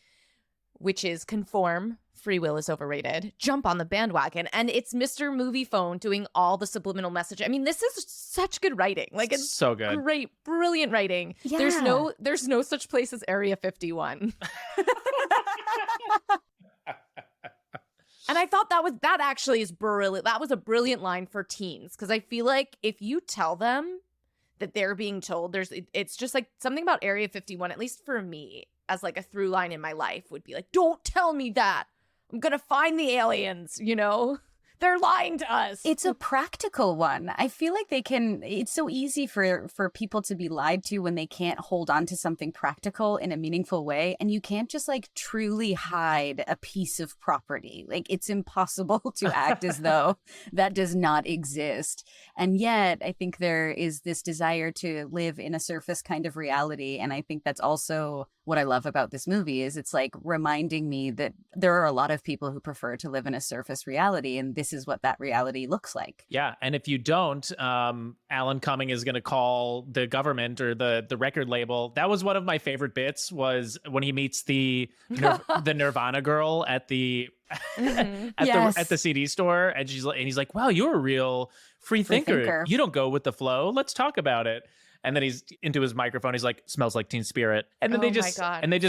Speaker 2: which is conform, free will is overrated, jump on the bandwagon. And it's Mr. Movie Phone doing all the subliminal message. I mean, this is such good writing. Like, it's
Speaker 3: so good.
Speaker 2: Great, brilliant writing.
Speaker 4: Yeah.
Speaker 2: There's no such place as Area 51. And I thought that actually is brilliant. That was a brilliant line for teens, because I feel like if you tell them that they're being told, it's just like something about Area 51, at least for me, as like a through line in my life, would be like, don't tell me that. I'm gonna find the aliens, you know? They're lying to us.
Speaker 4: It's a practical one. I feel like it's so easy for people to be lied to when they can't hold on to something practical in a meaningful way. And you can't just like truly hide a piece of property. Like it's impossible to act as though that does not exist. And yet I think there is this desire to live in a surface kind of reality. And I think that's also what I love about this movie is it's like reminding me that there are a lot of people who prefer to live in a surface reality. And this is what that reality looks like.
Speaker 3: Yeah. And if you don't, Alan Cumming is going to call the government or the record label. That was one of my favorite bits, was when he meets the Nirvana girl at the at the CD store, and he's like, wow, you're a real free thinker. You don't go with the flow. Let's talk about it. And then he's into his microphone. He's like, smells like Teen Spirit. And then they just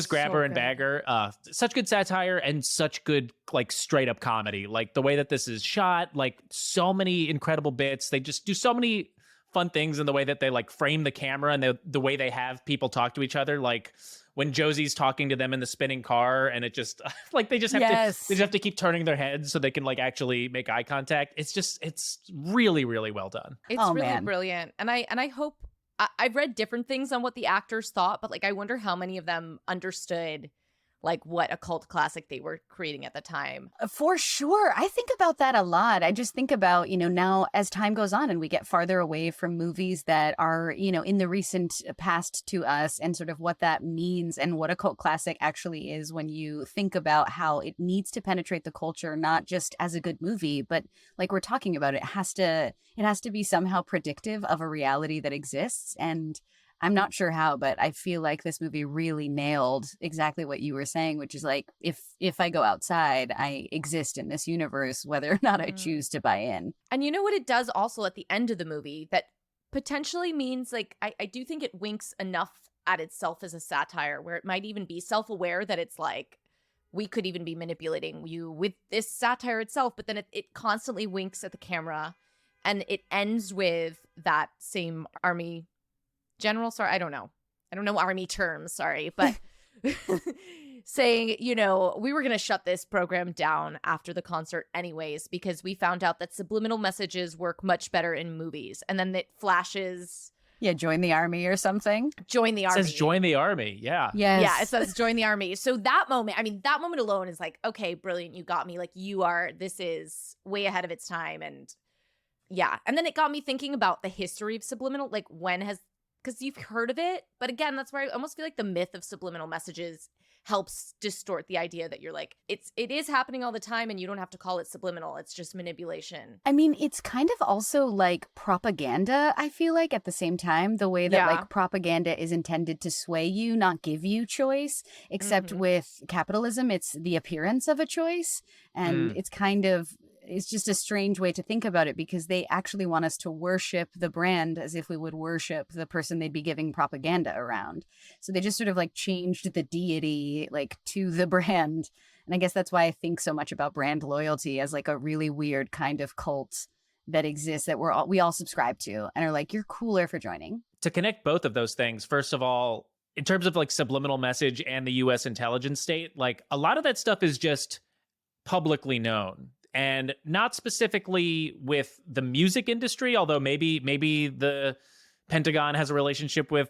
Speaker 3: grab her and bag her. Such good satire and such good, like, straight up comedy. Like the way that this is shot, like so many incredible bits. They just do so many fun things in the way that they like frame the camera and the way they have people talk to each other. Like when Josie's talking to them in the spinning car, and it just like they just have to keep turning their heads so they can like actually make eye contact. It's really, really well done.
Speaker 2: It's really brilliant. And I hope, I've read different things on what the actors thought, but like I wonder how many of them understood like what a cult classic they were creating at the time.
Speaker 4: For sure. I think about that a lot. I just think about, now as time goes on and we get farther away from movies that are, in the recent past to us, and sort of what that means and what a cult classic actually is when you think about how it needs to penetrate the culture, not just as a good movie, but like we're talking about, it has to be somehow predictive of a reality that exists. And I'm not sure how, but I feel like this movie really nailed exactly what you were saying, which is like, if I go outside, I exist in this universe, whether or not I choose to buy in.
Speaker 2: And you know what it does also at the end of the movie that potentially means, like, I do think it winks enough at itself as a satire where it might even be self-aware that it's like, we could even be manipulating you with this satire itself, but then it constantly winks at the camera, and it ends with that same army general, sorry, I don't know army terms, sorry, but saying, we were going to shut this program down after the concert anyways, because we found out that subliminal messages work much better in movies. And then it flashes,
Speaker 4: join the army or something.
Speaker 2: Join the army.
Speaker 3: It says join the army. Yeah.
Speaker 4: Yes.
Speaker 2: Yeah, it says join the army. So that moment alone is like, okay, brilliant, you got me. Like, this is way ahead of its time. And yeah. And then it got me thinking about the history of subliminal, like because you've heard of it, but again, that's where I almost feel like the myth of subliminal messages helps distort the idea that you're like, it is happening all the time and you don't have to call it subliminal. It's just manipulation.
Speaker 4: I mean, it's kind of also like propaganda, I feel like, at the same time, the way that like propaganda is intended to sway you, not give you choice, except with capitalism, it's the appearance of a choice. And it's just a strange way to think about it, because they actually want us to worship the brand as if we would worship the person they'd be giving propaganda around. So they just sort of like changed the deity like to the brand. And I guess that's why I think so much about brand loyalty as like a really weird kind of cult that exists that we all subscribe to and are like, you're cooler for joining.
Speaker 3: To connect both of those things, first of all, in terms of like subliminal message and the US intelligence state, like a lot of that stuff is just publicly known. And not specifically with the music industry, although maybe the Pentagon has a relationship with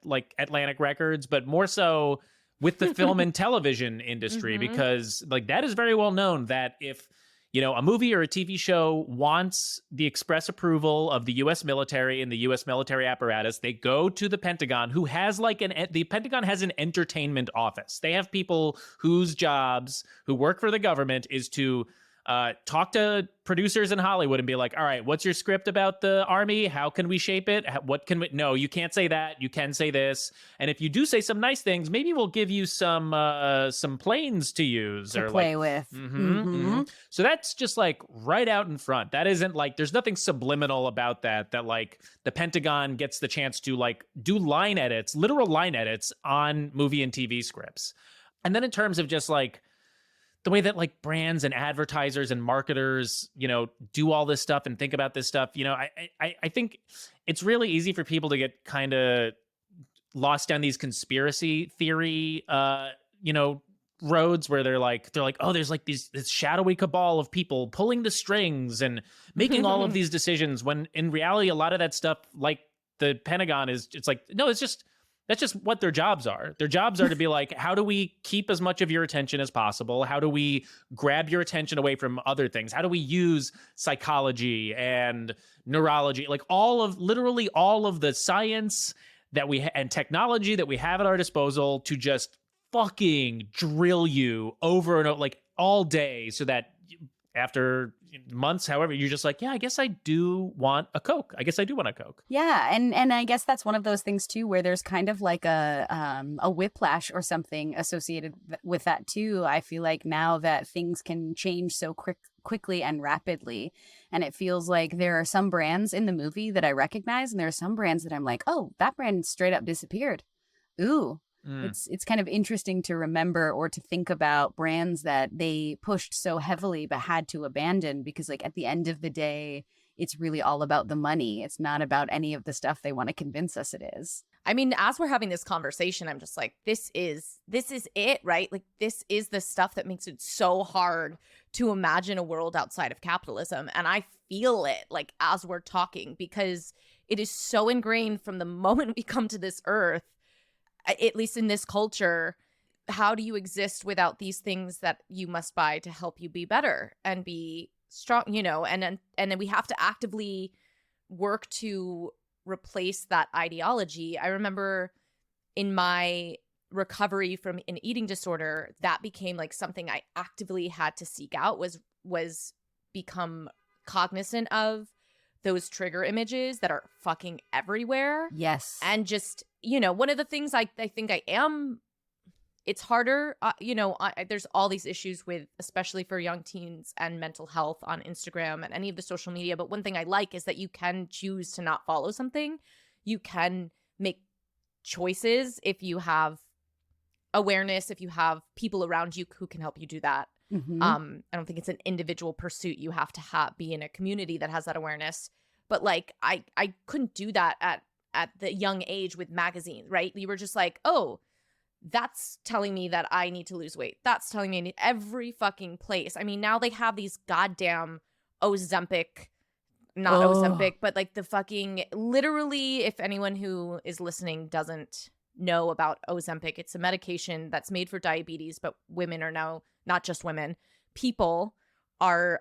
Speaker 3: like Atlantic Records, but more so with the film and television industry, because like that is very well known that if a movie or a TV show wants the express approval of the U.S. military and the U.S. military apparatus, they go to the Pentagon, who has the Pentagon has an entertainment office. They have people whose jobs, who work for the government, is to talk to producers in Hollywood and be like, all right, what's your script about the army? How can we shape it? No, you can't say that. You can say this. And if you do say some nice things, maybe we'll give you some planes to use
Speaker 4: to play with.
Speaker 3: So that's just like right out in front. That isn't like, there's nothing subliminal about that like the Pentagon gets the chance to like do literal line edits on movie and TV scripts. And then in terms of just like the way that like brands and advertisers and marketers, do all this stuff and think about this stuff, I think it's really easy for people to get kind of lost down these conspiracy theory, roads where they're like, oh, there's like this shadowy cabal of people pulling the strings and making all of these decisions, when in reality, a lot of that stuff, like the Pentagon it's like, no, that's just what their jobs are. Their jobs are to be like, how do we keep as much of your attention as possible? How do we grab your attention away from other things? How do we use psychology and neurology, like literally all of the science that and technology that we have at our disposal to just fucking drill you over and over, like all day, so that after months, however, you're just like, yeah, I guess I do want a Coke.
Speaker 4: Yeah, and I guess that's one of those things too, where there's kind of like a whiplash or something associated with that too. I feel like now that things can change so quickly and rapidly, and it feels like there are some brands in the movie that I recognize, and there are some brands that I'm like, oh, that brand straight up disappeared. Ooh. It's kind of interesting to remember or to think about brands that they pushed so heavily but had to abandon, because like at the end of the day, it's really all about the money. It's not about any of the stuff they want to convince us it is.
Speaker 2: I mean, as we're having this conversation, I'm just like, this is it, right? Like, this is the stuff that makes it so hard to imagine a world outside of capitalism. And I feel it, like, as we're talking, because it is so ingrained from the moment we come to this earth, at least in this culture. How do you exist without these things that you must buy to help you be better and be strong, and then we have to actively work to replace that ideology. I remember in my recovery from an eating disorder, that became like something I actively had to seek out, was become cognizant of those trigger images that are fucking everywhere.
Speaker 4: Yes.
Speaker 2: And just, one of the things I think I am, it's harder, there's all these issues with, especially for young teens and mental health on Instagram and any of the social media. But one thing I like is that you can choose to not follow something. You can make choices if you have awareness, if you have people around you who can help you do that.
Speaker 4: Mm-hmm.
Speaker 2: I don't think it's an individual pursuit. You have to be in a community that has that awareness. But like, I couldn't do that at the young age with magazines, right? You were just like, oh, that's telling me that I need to lose weight. That's telling me I need every fucking place. I mean, now they have these goddamn Ozempic, not Ozempic, but like the fucking, literally, if anyone who is listening doesn't know about Ozempic, it's a medication that's made for diabetes, but women are now, not just women, people are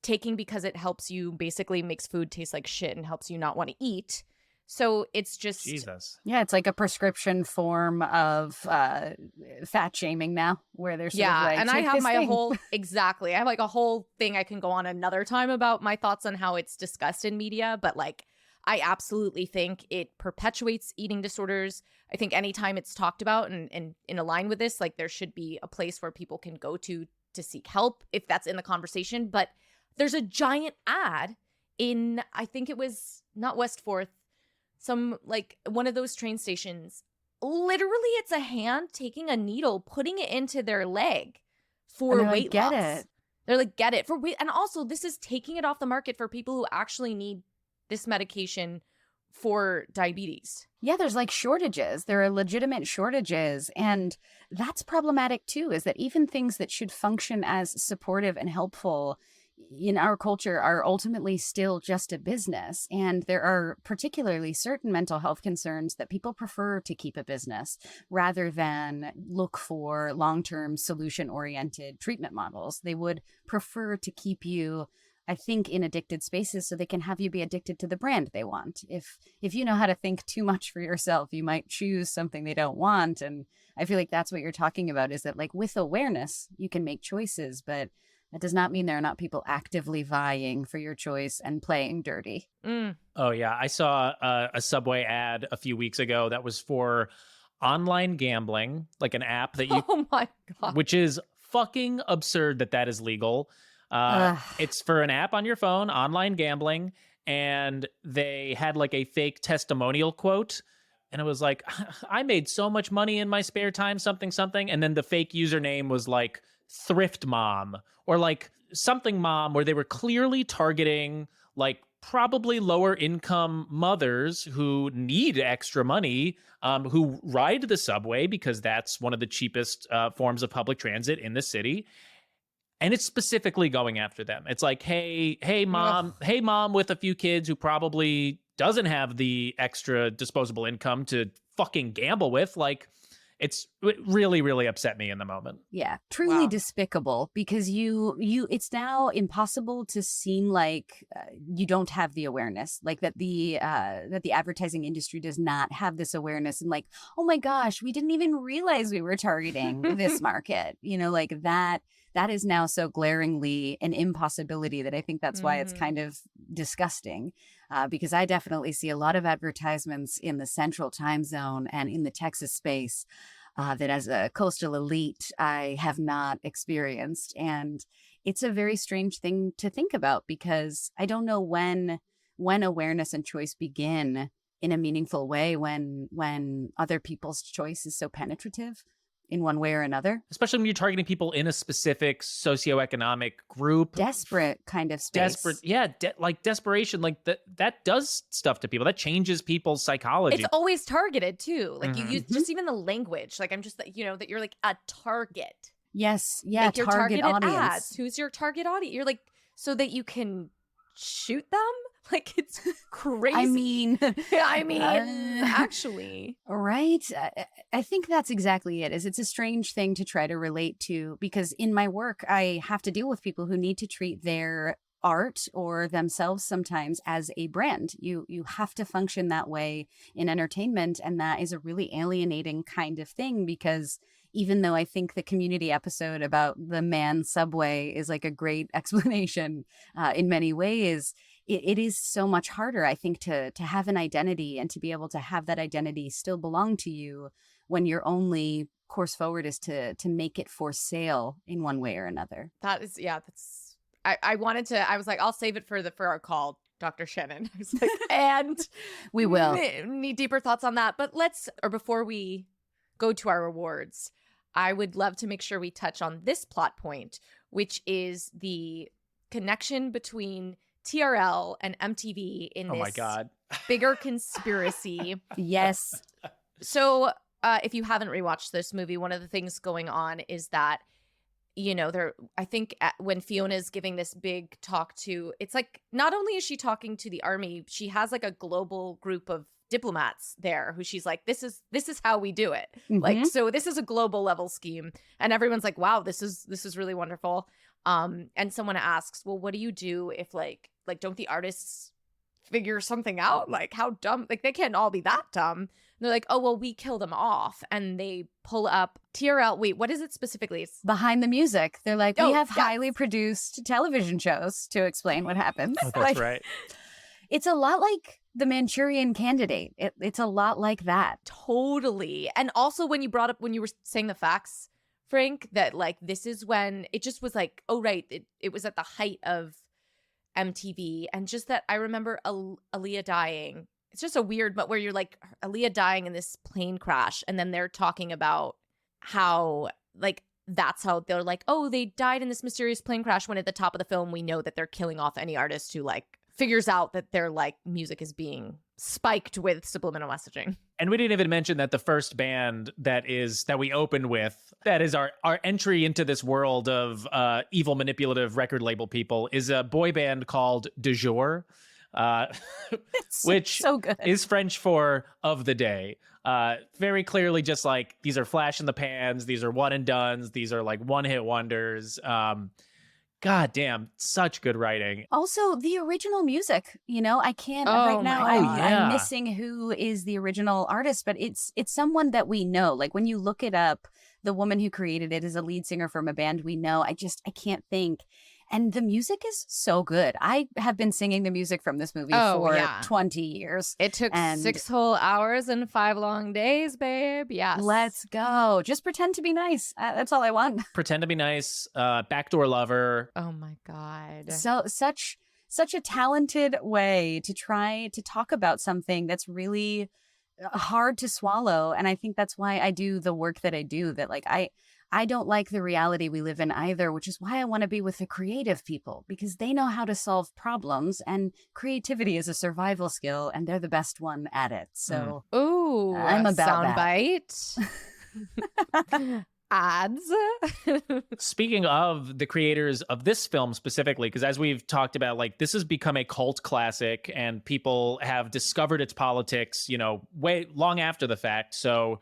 Speaker 2: taking because it helps you, basically makes food taste like shit and helps you not want to eat. So it's just
Speaker 3: Jesus.
Speaker 4: Yeah, it's like a prescription form of fat shaming now, where there's sort of like,
Speaker 2: and I have my whole I have like a whole thing I can go on another time about my thoughts on how it's discussed in media, but like I absolutely think it perpetuates eating disorders. I think anytime it's talked about and in line with this, like there should be a place where people can go to seek help if that's in the conversation. But there's a giant ad in, I think it was not West Fourth, some like one of those train stations. Literally, it's a hand taking a needle, putting it into their leg for weight loss.
Speaker 4: Get it.
Speaker 2: They're like, get it for weight. And also, this is taking it off the market for people who actually need this medication for diabetes.
Speaker 4: Yeah, there's like shortages. There are legitimate shortages. And that's problematic too, is that even things that should function as supportive and helpful in our culture are ultimately still just a business. And there are particularly certain mental health concerns that people prefer to keep a business rather than look for long-term solution-oriented treatment models. They would prefer to keep you, I think, in addicted spaces so they can have you be addicted to the brand they want. If you know how to think too much for yourself, you might choose something they don't want. And I feel like that's what you're talking about, is that like with awareness, you can make choices, but that does not mean there are not people actively vying for your choice and playing dirty.
Speaker 3: Oh, yeah. I saw a Subway ad a few weeks ago that was for online gambling, like an app that you...
Speaker 2: Oh, my God.
Speaker 3: Which is fucking absurd that is legal. It's for an app on your phone, online gambling, and they had like a fake testimonial quote. And it was like, I made so much money in my spare time, something. And then the fake username was like thrift mom or like something mom, where they were clearly targeting like probably lower income mothers who need extra money, who ride the subway because that's one of the cheapest forms of public transit in the city. And it's specifically going after them. It's like, hey, mom, hey, mom with a few kids who probably doesn't have the extra disposable income to fucking gamble with. Like, it really, really upset me in the moment.
Speaker 4: Yeah, truly
Speaker 2: Wow.
Speaker 4: despicable, because it's now impossible to seem like you don't have the awareness, like that the advertising industry does not have this awareness, and like, oh my gosh, we didn't even realize we were targeting this market. Like that is now so glaringly an impossibility that I think that's why it's kind of disgusting, because I definitely see a lot of advertisements in the central time zone and in the Texas space that as a coastal elite, I have not experienced. And it's a very strange thing to think about, because I don't know when awareness and choice begin in a meaningful way when other people's choice is so penetrative in one way or another.
Speaker 3: Especially when you're targeting people in a specific socioeconomic group.
Speaker 4: Desperate kind of space.
Speaker 3: Desperate. Yeah. Like desperation. Like that does stuff to people. That changes people's psychology.
Speaker 2: It's always targeted too. Like you use just even the language. Like I'm just, that you're like a target.
Speaker 4: Yes. Yeah.
Speaker 2: Like your
Speaker 4: target audience.
Speaker 2: ads. Who's your target audience? You're like, so that you can shoot them? Like, it's crazy.
Speaker 4: I mean,
Speaker 2: actually.
Speaker 4: Right. I think that's exactly it. It's a strange thing to try to relate to, because in my work, I have to deal with people who need to treat their art or themselves sometimes as a brand. You have to function that way in entertainment. And that is a really alienating kind of thing, because even though I think the Community episode about the man subway is like a great explanation in many ways, it is so much harder, I think, to have an identity and to be able to have that identity still belong to you when your only course forward is to make it for sale in one way or another.
Speaker 2: That is, that's, I wanted to, I was like, I'll save it for our call, Dr. Shannon. I was like, and
Speaker 4: we will
Speaker 2: need deeper thoughts on that. But before we go to our awards, I would love to make sure we touch on this plot point, which is the connection between TRL and MTV in this
Speaker 3: oh my God.
Speaker 2: bigger conspiracy.
Speaker 4: Yes.
Speaker 2: So if you haven't rewatched this movie, one of the things going on is that, I think when Fiona's giving this big talk it's like, not only is she talking to the army, she has like a global group of diplomats there who she's like, this is how we do it.
Speaker 4: Mm-hmm.
Speaker 2: Like, so this is a global level scheme. And everyone's like, wow, this is really wonderful. And someone asks, well, what do you do if like don't the artists figure something out? Like, how dumb, like they can't all be that dumb. And they're like, oh, well, we kill them off. And they pull up TRL. Wait, what is it specifically? It's
Speaker 4: behind the music. They're like, we have
Speaker 2: yes.
Speaker 4: highly produced television shows to explain what happens.
Speaker 3: Oh, that's right.
Speaker 4: It's a lot like the Manchurian Candidate. It's a lot like that.
Speaker 2: Totally. And also when you were saying the facts, Frank, that like this is when it just was like, oh, right. It was at the height of MTV. And just that I remember Aaliyah dying. It's just a weird, but where you're like Aaliyah dying in this plane crash. And then they're talking about how like that's how they're like, oh, they died in this mysterious plane crash, when at the top of the film, we know that they're killing off any artist who like figures out that their like music is being spiked with subliminal messaging.
Speaker 3: And we didn't even mention that the first band that we opened with, that is our entry into this world of evil, manipulative record label people, is a boy band called Du Jour, which
Speaker 4: so good.
Speaker 3: is French for of the day. Very clearly just like, these are flash in the pans, these are one and dones, these are like one hit wonders. God damn, such good writing.
Speaker 4: Also, the original music, I can't
Speaker 2: Oh
Speaker 4: right now.
Speaker 2: my God.
Speaker 4: I'm missing who is the original artist, but it's someone that we know. Like when you look it up, the woman who created it is a lead singer from a band we know. I can't think. And the music is so good. I have been singing the music from this movie for 20 years.
Speaker 2: It took 6 whole hours and 5 long days, babe. Yes.
Speaker 4: Let's go. Just pretend to be nice. That's all I want.
Speaker 3: Pretend to be nice. Backdoor Lover.
Speaker 2: Oh my God.
Speaker 4: So such a talented way to try to talk about something that's really hard to swallow. And I think that's why I do the work that I do, that like I I don't like the reality we live in either, which is why I want to be with the creative people, because they know how to solve problems, and creativity is a survival skill, and they're the best one at it. So
Speaker 2: Ooh,
Speaker 4: I'm about
Speaker 2: soundbite. Ads.
Speaker 3: Speaking of the creators of this film specifically, because as we've talked about, like, this has become a cult classic and people have discovered its politics, way long after the fact. So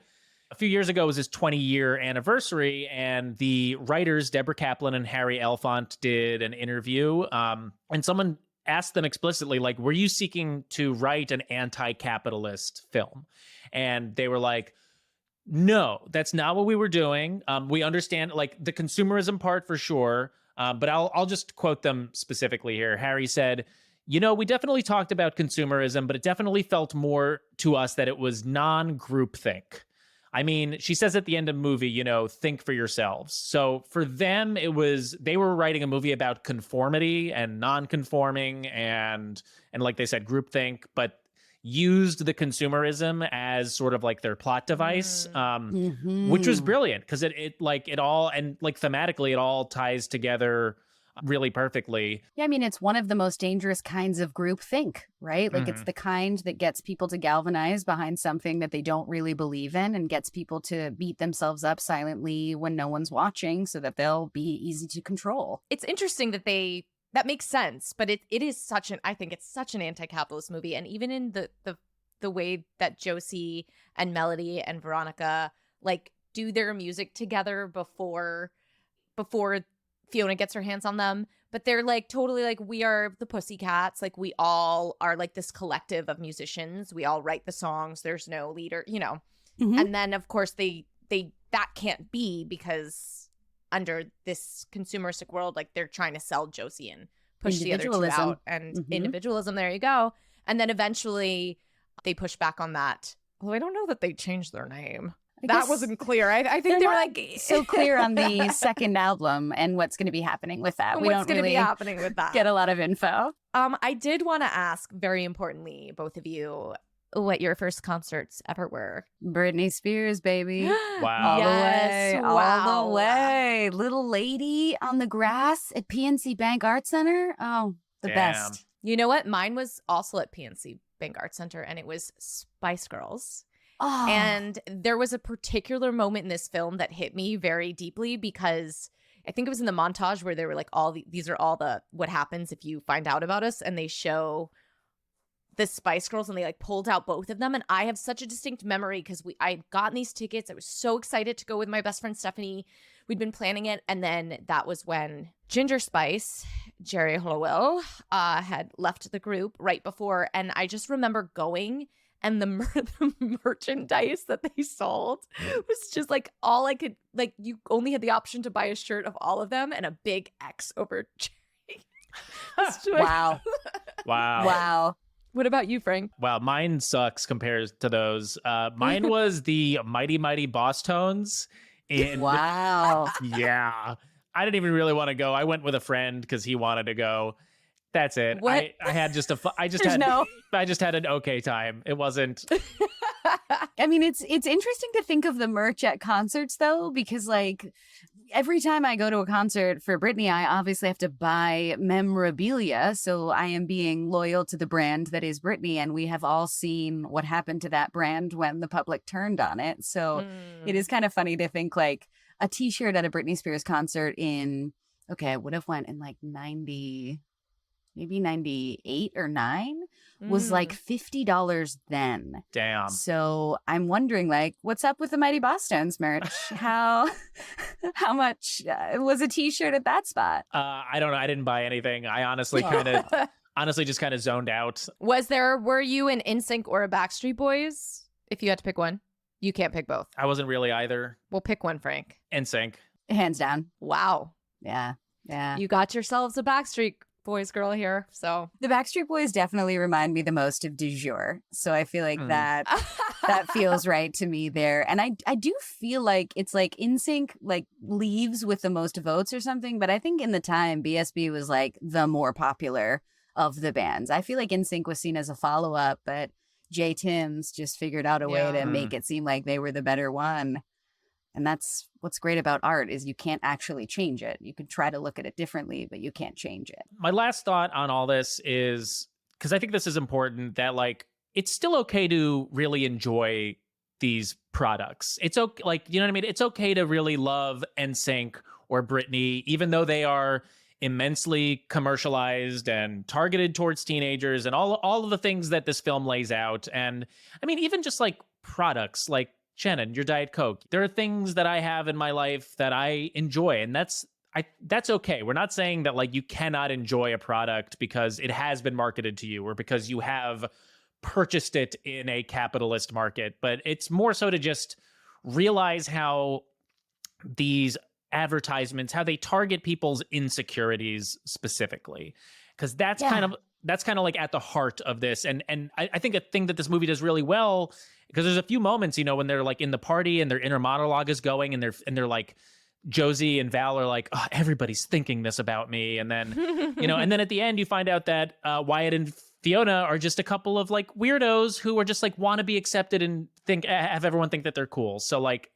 Speaker 3: a few years ago was his 20-year anniversary, and the writers, Deborah Kaplan and Harry Elfont, did an interview. And someone asked them explicitly, like, were you seeking to write an anti-capitalist film? And they were like, no, that's not what we were doing. We understand, like, the consumerism part for sure. But I'll just quote them specifically here. Harry said, we definitely talked about consumerism, but it definitely felt more to us that it was non-groupthink. I mean, she says at the end of the movie, think for yourselves. So for them, they were writing a movie about conformity and non-conforming and like they said, groupthink, but used the consumerism as sort of like their plot device, which was brilliant because it all, and like thematically, it all ties together really perfectly.
Speaker 4: Yeah, I mean, it's one of the most dangerous kinds of groupthink, right? Like, it's the kind that gets people to galvanize behind something that they don't really believe in and gets people to beat themselves up silently when no one's watching so that they'll be easy to control.
Speaker 2: It's interesting that that makes sense, but it is I think it's such an anti-capitalist movie. And even in the way that Josie and Melody and Veronica like do their music together before Fiona gets her hands on them, but they're like totally like, we are the Pussycats, like we all are like this collective of musicians, we all write the songs, there's no leader, and then of course they that can't be because under this consumeristic world, like they're trying to sell Josie and push the other two out, and individualism, there you go. And then eventually they push back on that. Although I don't know that they changed their name. That wasn't clear. I think they were like
Speaker 4: so clear on the second album and what's going to be happening with that. We don't really
Speaker 2: happening with that.
Speaker 4: Get a lot of info.
Speaker 2: I did want to ask, very importantly, both of you, what your first concerts ever were.
Speaker 4: Britney Spears, baby.
Speaker 3: Wow.
Speaker 4: All the way. Little Lady on the grass at PNC Bank Art Center. Oh, the best.
Speaker 2: You know what? Mine was also at PNC Bank Art Center, and it was Spice Girls.
Speaker 4: Oh.
Speaker 2: And there was a particular moment in this film that hit me very deeply because I think it was in the montage where they were like, these are all the what happens if you find out about us, and they show the Spice Girls and they like pulled out both of them. And I have such a distinct memory because I'd gotten these tickets. I was so excited to go with my best friend Stephanie. We'd been planning it. And then that was when Ginger Spice, Jerry Halliwell, had left the group right before. And I just remember going, and the merchandise that they sold was just like all I could, like, you only had the option to buy a shirt of all of them and a big X over Jerry.
Speaker 4: Wow.
Speaker 3: Wow.
Speaker 2: What about you, Frank?
Speaker 3: Wow, mine sucks compared to those. Mine was the Mighty Mighty Boss Tones.
Speaker 4: Wow.
Speaker 3: Yeah. I didn't even really want to go. I went with a friend because he wanted to go. That's it.
Speaker 2: What?
Speaker 3: I had just I just had an okay time. It wasn't.
Speaker 4: I mean, it's interesting to think of the merch at concerts though, because like every time I go to a concert for Britney, I obviously have to buy memorabilia. So I am being loyal to the brand that is Britney, and we have all seen what happened to that brand when the public turned on it. So it is kind of funny to think like a t-shirt at a Britney Spears concert I would have went in like 90, maybe 98 or 9 was like $50 then.
Speaker 3: Damn.
Speaker 4: So I'm wondering, like, what's up with the Mighty Boston's merch? How much was a t-shirt at that spot?
Speaker 3: I don't know. I didn't buy anything. I honestly just kind of zoned out.
Speaker 2: Were you an NSYNC or a Backstreet Boys? If you had to pick one, you can't pick both.
Speaker 3: I wasn't really either.
Speaker 2: Well, pick one, Frank.
Speaker 3: NSYNC.
Speaker 4: Hands down.
Speaker 2: Wow.
Speaker 4: Yeah.
Speaker 2: You got yourselves a Backstreet Boys girl here. So
Speaker 4: the Backstreet Boys definitely remind me the most of Du Jour. So I feel like that feels right to me there. And I do feel like it's like NSYNC like leaves with the most votes or something. But I think in the time BSB was like the more popular of the bands. I feel like NSYNC was seen as a follow-up, but J. Tim's just figured out a way to make it seem like they were the better one. And that's what's great about art is you can't actually change it. You can try to look at it differently, but you can't change it.
Speaker 3: My last thought on all this is, because I think this is important, that like it's still okay to really enjoy these products. It's okay, like, you know what I mean? It's okay to really love NSYNC or Britney, even though they are immensely commercialized and targeted towards teenagers and all of the things that this film lays out. And I mean, even just like products like Shannon, your Diet Coke. There are things that I have in my life that I enjoy, and that's okay. We're not saying that like you cannot enjoy a product because it has been marketed to you or because you have purchased it in a capitalist market, but it's more so to just realize how these advertisements, how they target people's insecurities specifically, because that's kind of like at the heart of this. And I think a thing that this movie does really well, because there's a few moments, you know, when they're like in the party and their inner monologue is going, and they're like, Josie and Val are like, oh, everybody's thinking this about me. And then, you know, and then at the end you find out that Wyatt and Fiona are just a couple of like weirdos who are just like want to be accepted and have everyone think that they're cool. So like,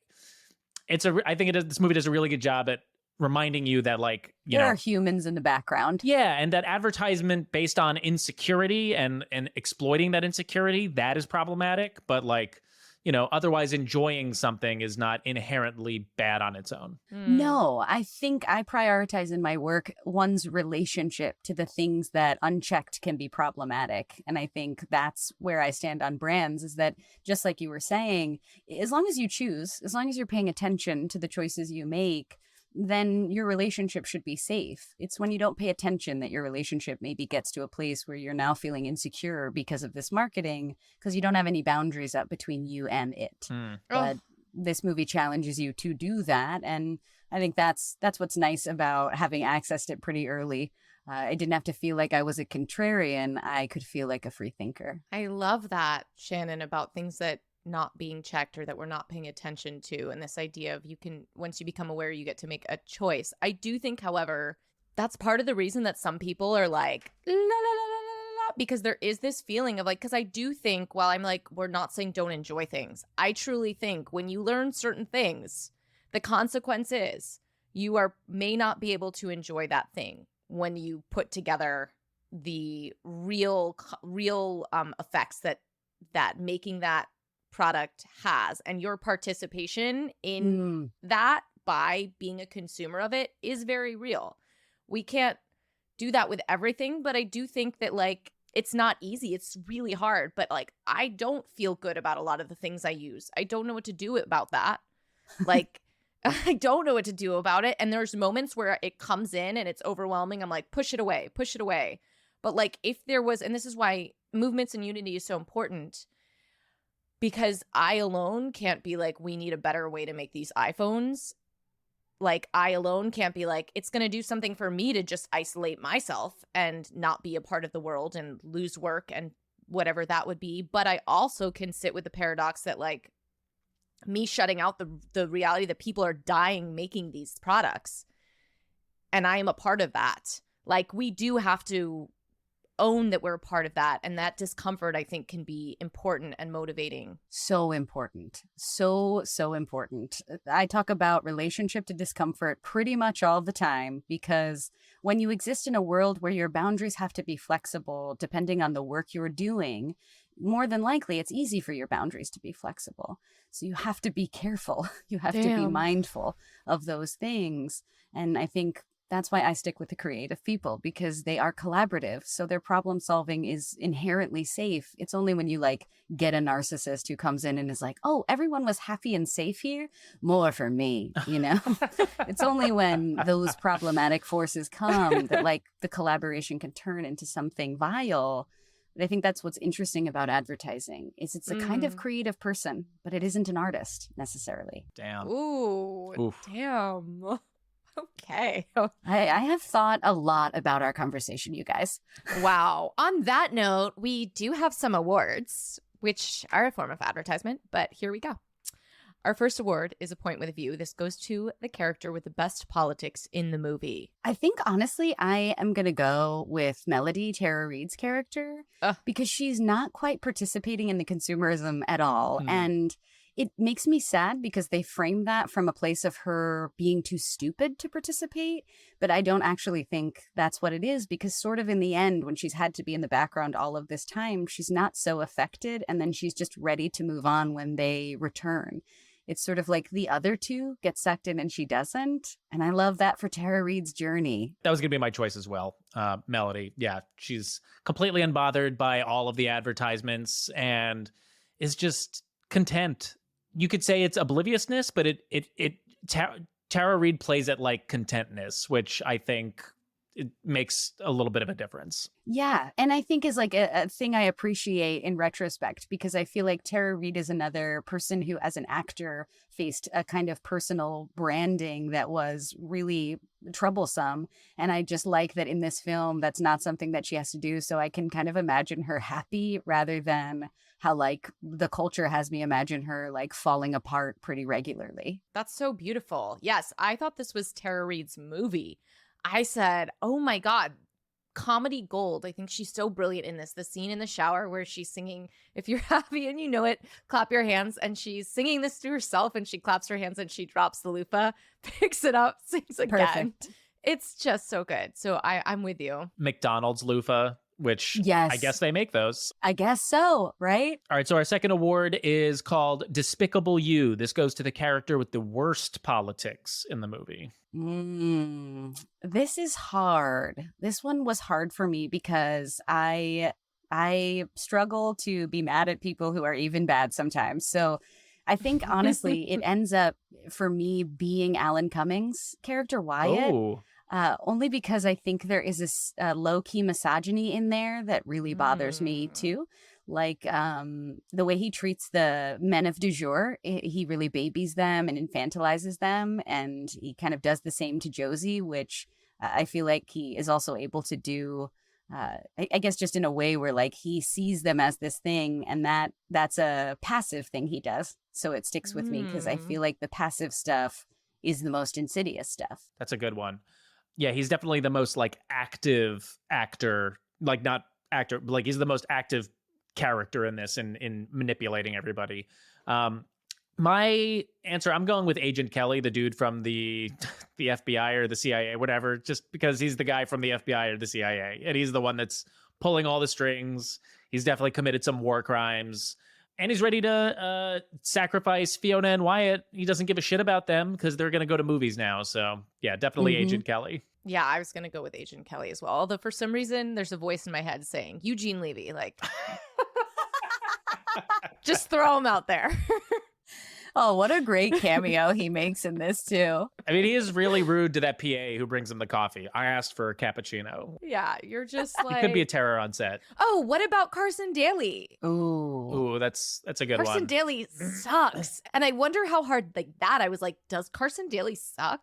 Speaker 3: I think this movie does a really good job at reminding you that like,
Speaker 4: there are humans in the background.
Speaker 3: Yeah. And that advertisement based on insecurity and exploiting that insecurity, that is problematic. But like, you know, otherwise enjoying something is not inherently bad on its own.
Speaker 4: No, I think I prioritize in my work one's relationship to the things that unchecked can be problematic. And I think that's where I stand on brands, is that just like you were saying, as long as you choose, as long as you're paying attention to the choices you make, then your relationship should be safe. It's when you don't pay attention that your relationship maybe gets to a place where you're now feeling insecure because of this marketing, because you don't have any boundaries up between you and it. But this movie challenges you to do that. And I think that's what's nice about having accessed it pretty early. I didn't have to feel like I was a contrarian. I could feel like a free thinker.
Speaker 2: I love that, Shannon, about things that not being checked or that we're not paying attention to, and this idea of once you become aware, you get to make a choice. I do think, however, that's part of the reason that some people are like la, la, la, la, la, because there is this feeling of like, because I do think, while I'm like, we're not saying don't enjoy things, I truly think when you learn certain things, the consequence is you may not be able to enjoy that thing when you put together the real effects that making that product has, and your participation in that by being a consumer of it is very real. We can't do that with everything, but I do think that like it's not easy. It's really hard, but like I don't feel good about a lot of the things I use. I don't know what to do about that. Like I don't know what to do about it, and there's moments where it comes in and it's overwhelming. I'm like, push it away. But like if there was, and this is why movements and unity is so important, because I alone can't be like, we need a better way to make these iPhones. Like, I alone can't be like, it's going to do something for me to just isolate myself and not be a part of the world and lose work and whatever that would be. But I also can sit with the paradox that, like, me shutting out the reality that people are dying making these products. And I am a part of that. Like, we do have to own that we're a part of that, and that discomfort I think can be important and motivating.
Speaker 4: So important. So important. I talk about relationship to discomfort pretty much all the time, because when you exist in a world where your boundaries have to be flexible depending on the work you're doing, more than likely it's easy for your boundaries to be flexible. So you have to be careful. You have to be mindful of those things. And I think that's why I stick with the creative people, because they are collaborative. So their problem solving is inherently safe. It's only when you like get a narcissist who comes in and is like, oh, everyone was happy and safe here. More for me, you know? It's only when those problematic forces come that like the collaboration can turn into something vile. But I think that's what's interesting about advertising is it's a kind of creative person, but it isn't an artist necessarily.
Speaker 3: Damn.
Speaker 2: Ooh,
Speaker 3: Oof.
Speaker 2: Damn. Okay.
Speaker 4: I have thought a lot about our conversation, you guys.
Speaker 2: Wow. On that note, we do have some awards, which are a form of advertisement, but here we go. Our first award is a point with a view. This goes to the character with the best politics in the movie.
Speaker 4: I think, honestly, I am going to go with Melody, Tara Reid's character, because she's not quite participating in the consumerism at all. And it makes me sad because they frame that from a place of her being too stupid to participate. But I don't actually think that's what it is, because sort of in the end, when she's had to be in the background all of this time, she's not so affected. And then she's just ready to move on when they return. It's sort of like the other two get sucked in and she doesn't. And I love that for Tara Reid's journey.
Speaker 3: That was going to be my choice as well. Melody. Yeah, she's completely unbothered by all of the advertisements and is just content. You could say it's obliviousness, but Tara Reid plays it like contentness, which I think it makes a little bit of a difference.
Speaker 4: Yeah. And I think is like a thing I appreciate in retrospect, because I feel like Tara Reid is another person who, as an actor, faced a kind of personal branding that was really troublesome. And I just like that in this film, that's not something that she has to do. So I can kind of imagine her happy rather than how like the culture has me imagine her like falling apart pretty regularly.
Speaker 2: That's so beautiful. Yes, I thought this was Tara Reid's movie. I said, oh my God, comedy gold. I think she's so brilliant in this. The scene in the shower where she's singing, "If you're happy and you know it, clap your hands." And she's singing this to herself and she claps her hands and she drops the loofah, picks it up, sings again.
Speaker 4: Perfect.
Speaker 2: It's just so good. So I'm with you.
Speaker 3: McDonald's loofah, which
Speaker 4: Yes.
Speaker 3: I guess they make those.
Speaker 4: I guess so, right?
Speaker 3: All right, so our second award is called Despicable You. This goes to the character with the worst politics in the movie.
Speaker 4: This is hard. This one was hard for me because I struggle to be mad at people who are even bad sometimes. So I think honestly, it ends up for me being Alan Cummings' character Wyatt.
Speaker 3: Oh,
Speaker 4: Only because I think there is a low-key misogyny in there that really bothers me too. Like the way he treats the men of du jour, he really babies them and infantilizes them. And he kind of does the same to Josie, which I feel like he is also able to do, I guess just in a way where like he sees them as this thing, and that's a passive thing he does. So it sticks with me because I feel like the passive stuff is the most insidious stuff.
Speaker 3: that's a good one. Yeah, he's definitely the most like active actor, like not actor, but like he's the most active character in this in manipulating everybody. My answer, I'm going with Agent Kelly, the dude from the FBI or the CIA, whatever, just because he's the guy from the FBI or the CIA. And he's the one that's pulling all the strings. He's definitely committed some war crimes. And he's ready to sacrifice Fiona and Wyatt. He doesn't give a shit about them because they're going to go to movies now. So yeah, definitely Agent Kelly.
Speaker 2: Yeah, I was going to go with Agent Kelly as well. Although for some reason, there's a voice in my head saying, Eugene Levy, like, just throw him out there.
Speaker 4: Oh, what a great cameo he makes in this too.
Speaker 3: I mean, he is really rude to that PA who brings him the coffee. I asked for a cappuccino.
Speaker 2: Yeah, you're just
Speaker 3: He
Speaker 2: like...
Speaker 3: could be a terror on set.
Speaker 2: Oh, what about Carson Daly?
Speaker 3: Ooh, that's a good
Speaker 2: Carson
Speaker 3: one.
Speaker 2: Daly sucks. And I wonder how hard like that. I was like, does Carson Daly suck?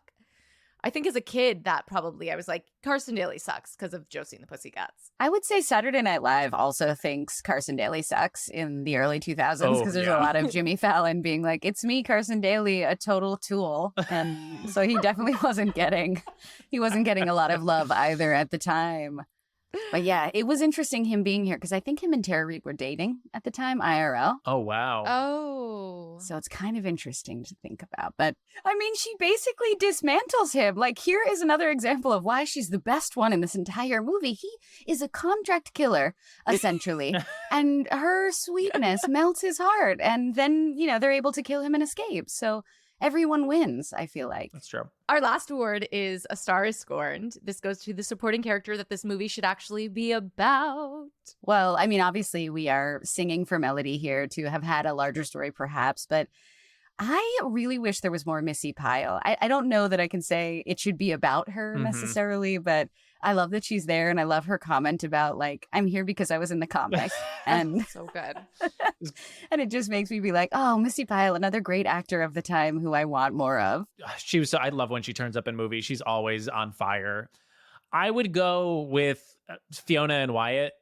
Speaker 2: I think as a kid that probably I was like, Carson Daly sucks because of Josie and the Pussycats.
Speaker 4: I would say Saturday Night Live also thinks Carson Daly sucks in the early 2000s because there's a lot of Jimmy Fallon being like, it's me, Carson Daly, a total tool. And so he definitely wasn't getting a lot of love either at the time. But yeah, it was interesting him being here because I think him and Tara Reid were dating at the time, IRL.
Speaker 3: Oh, wow.
Speaker 2: Oh.
Speaker 4: So it's kind of interesting to think about. But I mean, she basically dismantles him. Like, here is another example of why she's the best one in this entire movie. He is a contract killer, essentially. And her sweetness melts his heart. And then, you know, they're able to kill him and escape. So everyone wins, I feel like.
Speaker 3: That's true.
Speaker 2: Our last award is A Star is Scorned. This goes to the supporting character that this movie should actually be about.
Speaker 4: Well, I mean, obviously we are singing for Melody here to have had a larger story perhaps, but I really wish there was more Missy Pyle. I don't know that I can say it should be about her necessarily, but I love that she's there, and I love her comment about, like, I'm here because I was in the comic. And
Speaker 2: So good.
Speaker 4: and it just makes me be like, oh, Missy Pyle, another great actor of the time who I want more of.
Speaker 3: I love when she turns up in movies. She's always on fire. I would go with Fiona and Wyatt,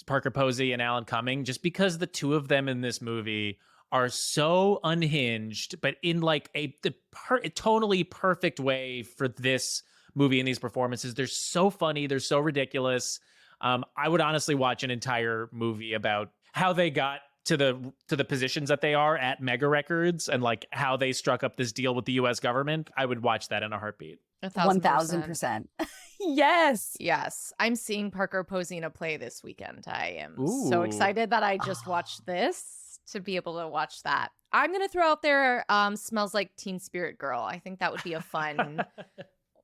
Speaker 3: Parker Posey and Alan Cumming, just because the two of them in this movie are so unhinged, but in like a tonally perfect way for this movie and these performances. They're so funny. They're so ridiculous. I would honestly watch an entire movie about how they got to the positions that they are at Mega Records and like how they struck up this deal with the US government, I would watch that in a heartbeat.
Speaker 4: 1000%. Yes.
Speaker 2: Yes. I'm seeing Parker Posey in a play this weekend. I am so
Speaker 3: Ooh.
Speaker 2: excited that I just watched this to be able to watch that. I'm going to throw out there Smells Like Teen Spirit Girl. I think that would be a fun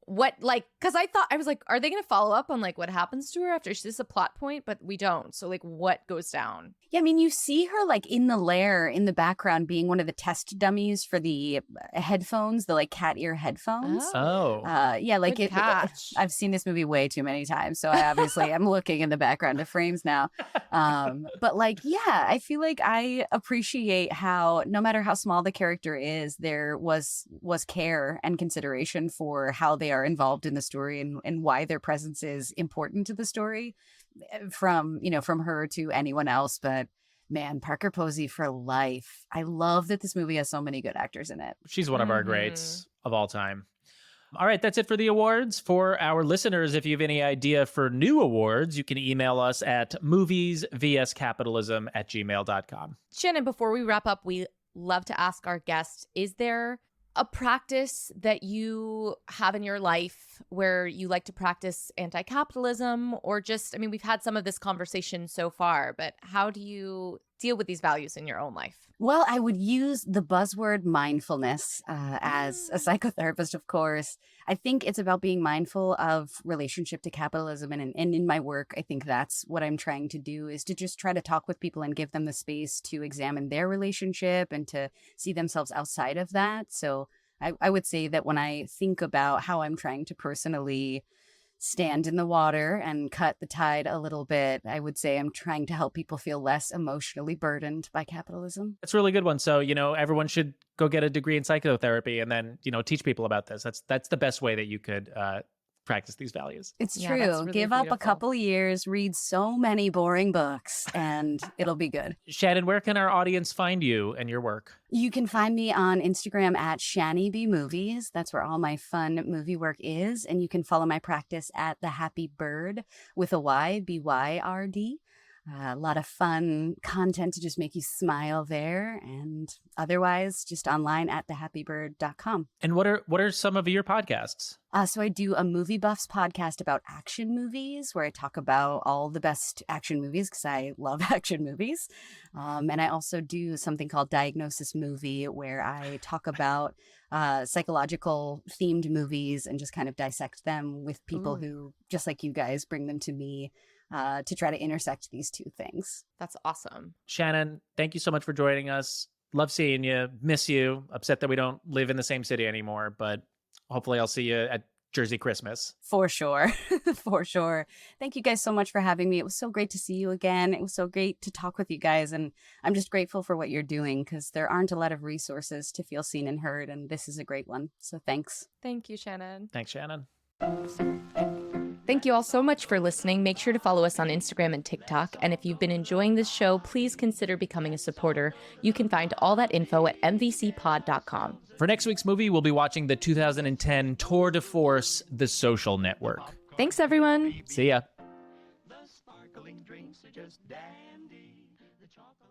Speaker 2: because I was like, are they going to follow up on like what happens to her after? Is this a plot point? But we don't. So like what goes down?
Speaker 4: Yeah, I mean, you see her like in the lair in the background being one of the test dummies for the headphones, the like cat ear headphones. Yeah, like
Speaker 2: Good catch.
Speaker 4: I've seen this movie way too many times, so I obviously I'm looking in the background of frames now. But like, yeah, I feel like I appreciate how no matter how small the character is, there was care and consideration for how they are involved in the story and why their presence is important to the story. From her to anyone else, but man, Parker Posey for life. I love that this movie has so many good actors in it.
Speaker 3: She's one of our greats of all time. All right, that's it for the awards. For our listeners, if you have any idea for new awards, you can email us at moviesvscapitalism@gmail.com.
Speaker 2: Shannon, before we wrap up, we love to ask our guests, is there a practice that you have in your life where you like to practice anti-capitalism, or just, I mean, we've had some of this conversation so far, but how do you deal with these values in your own life?
Speaker 4: Well, I would use the buzzword mindfulness as a psychotherapist, of course. I think it's about being mindful of relationship to capitalism. And in my work, I think that's what I'm trying to do, is to just try to talk with people and give them the space to examine their relationship and to see themselves outside of that. So I would say that when I think about how I'm trying to personally stand in the water and cut the tide a little bit, I would say I'm trying to help people feel less emotionally burdened by capitalism.
Speaker 3: That's a really good one. So, everyone should go get a degree in psychotherapy and then, teach people about this. That's the best way that you could practice these values.
Speaker 4: It's
Speaker 2: Yeah,
Speaker 4: true.
Speaker 2: that's really
Speaker 4: Give up a
Speaker 2: beautiful.
Speaker 4: couple years, read so many boring books, and it'll be good.
Speaker 3: Shannon, where can our audience find you and your work?
Speaker 4: You can find me on Instagram at ShannyBMovies. That's where all my fun movie work is. And you can follow my practice at The Happy Bird with a Y, BYRD. A lot of fun content to just make you smile there. And otherwise, just online at thehappybird.com.
Speaker 3: And what are some of your podcasts?
Speaker 4: So I do a Movie Buffs podcast about action movies where I talk about all the best action movies because I love action movies. And I also do something called Diagnosis Movie where I talk about psychological themed movies and just kind of dissect them with people who, just like you guys, bring them to me to try to intersect these two things.
Speaker 2: That's awesome.
Speaker 3: Shannon, thank you so much for joining us. Love seeing you. Miss you. Upset that we don't live in the same city anymore, but hopefully I'll see you at Jersey Christmas.
Speaker 4: For sure. For sure. Thank you guys so much for having me. It was so great to see you again. It was so great to talk with you guys. And I'm just grateful for what you're doing because there aren't a lot of resources to feel seen and heard. And this is a great one. So thanks.
Speaker 2: Thank you, Shannon.
Speaker 3: Thanks, Shannon.
Speaker 2: Thank you all so much for listening. Make sure to follow us on Instagram and TikTok. And if you've been enjoying this show, please consider becoming a supporter. You can find all that info at mvcpod.com.
Speaker 3: For next week's movie, we'll be watching the 2010 tour de force, The Social Network.
Speaker 2: Thanks, everyone.
Speaker 3: See ya.
Speaker 1: The sparkling drinks are just dandy. The chocolate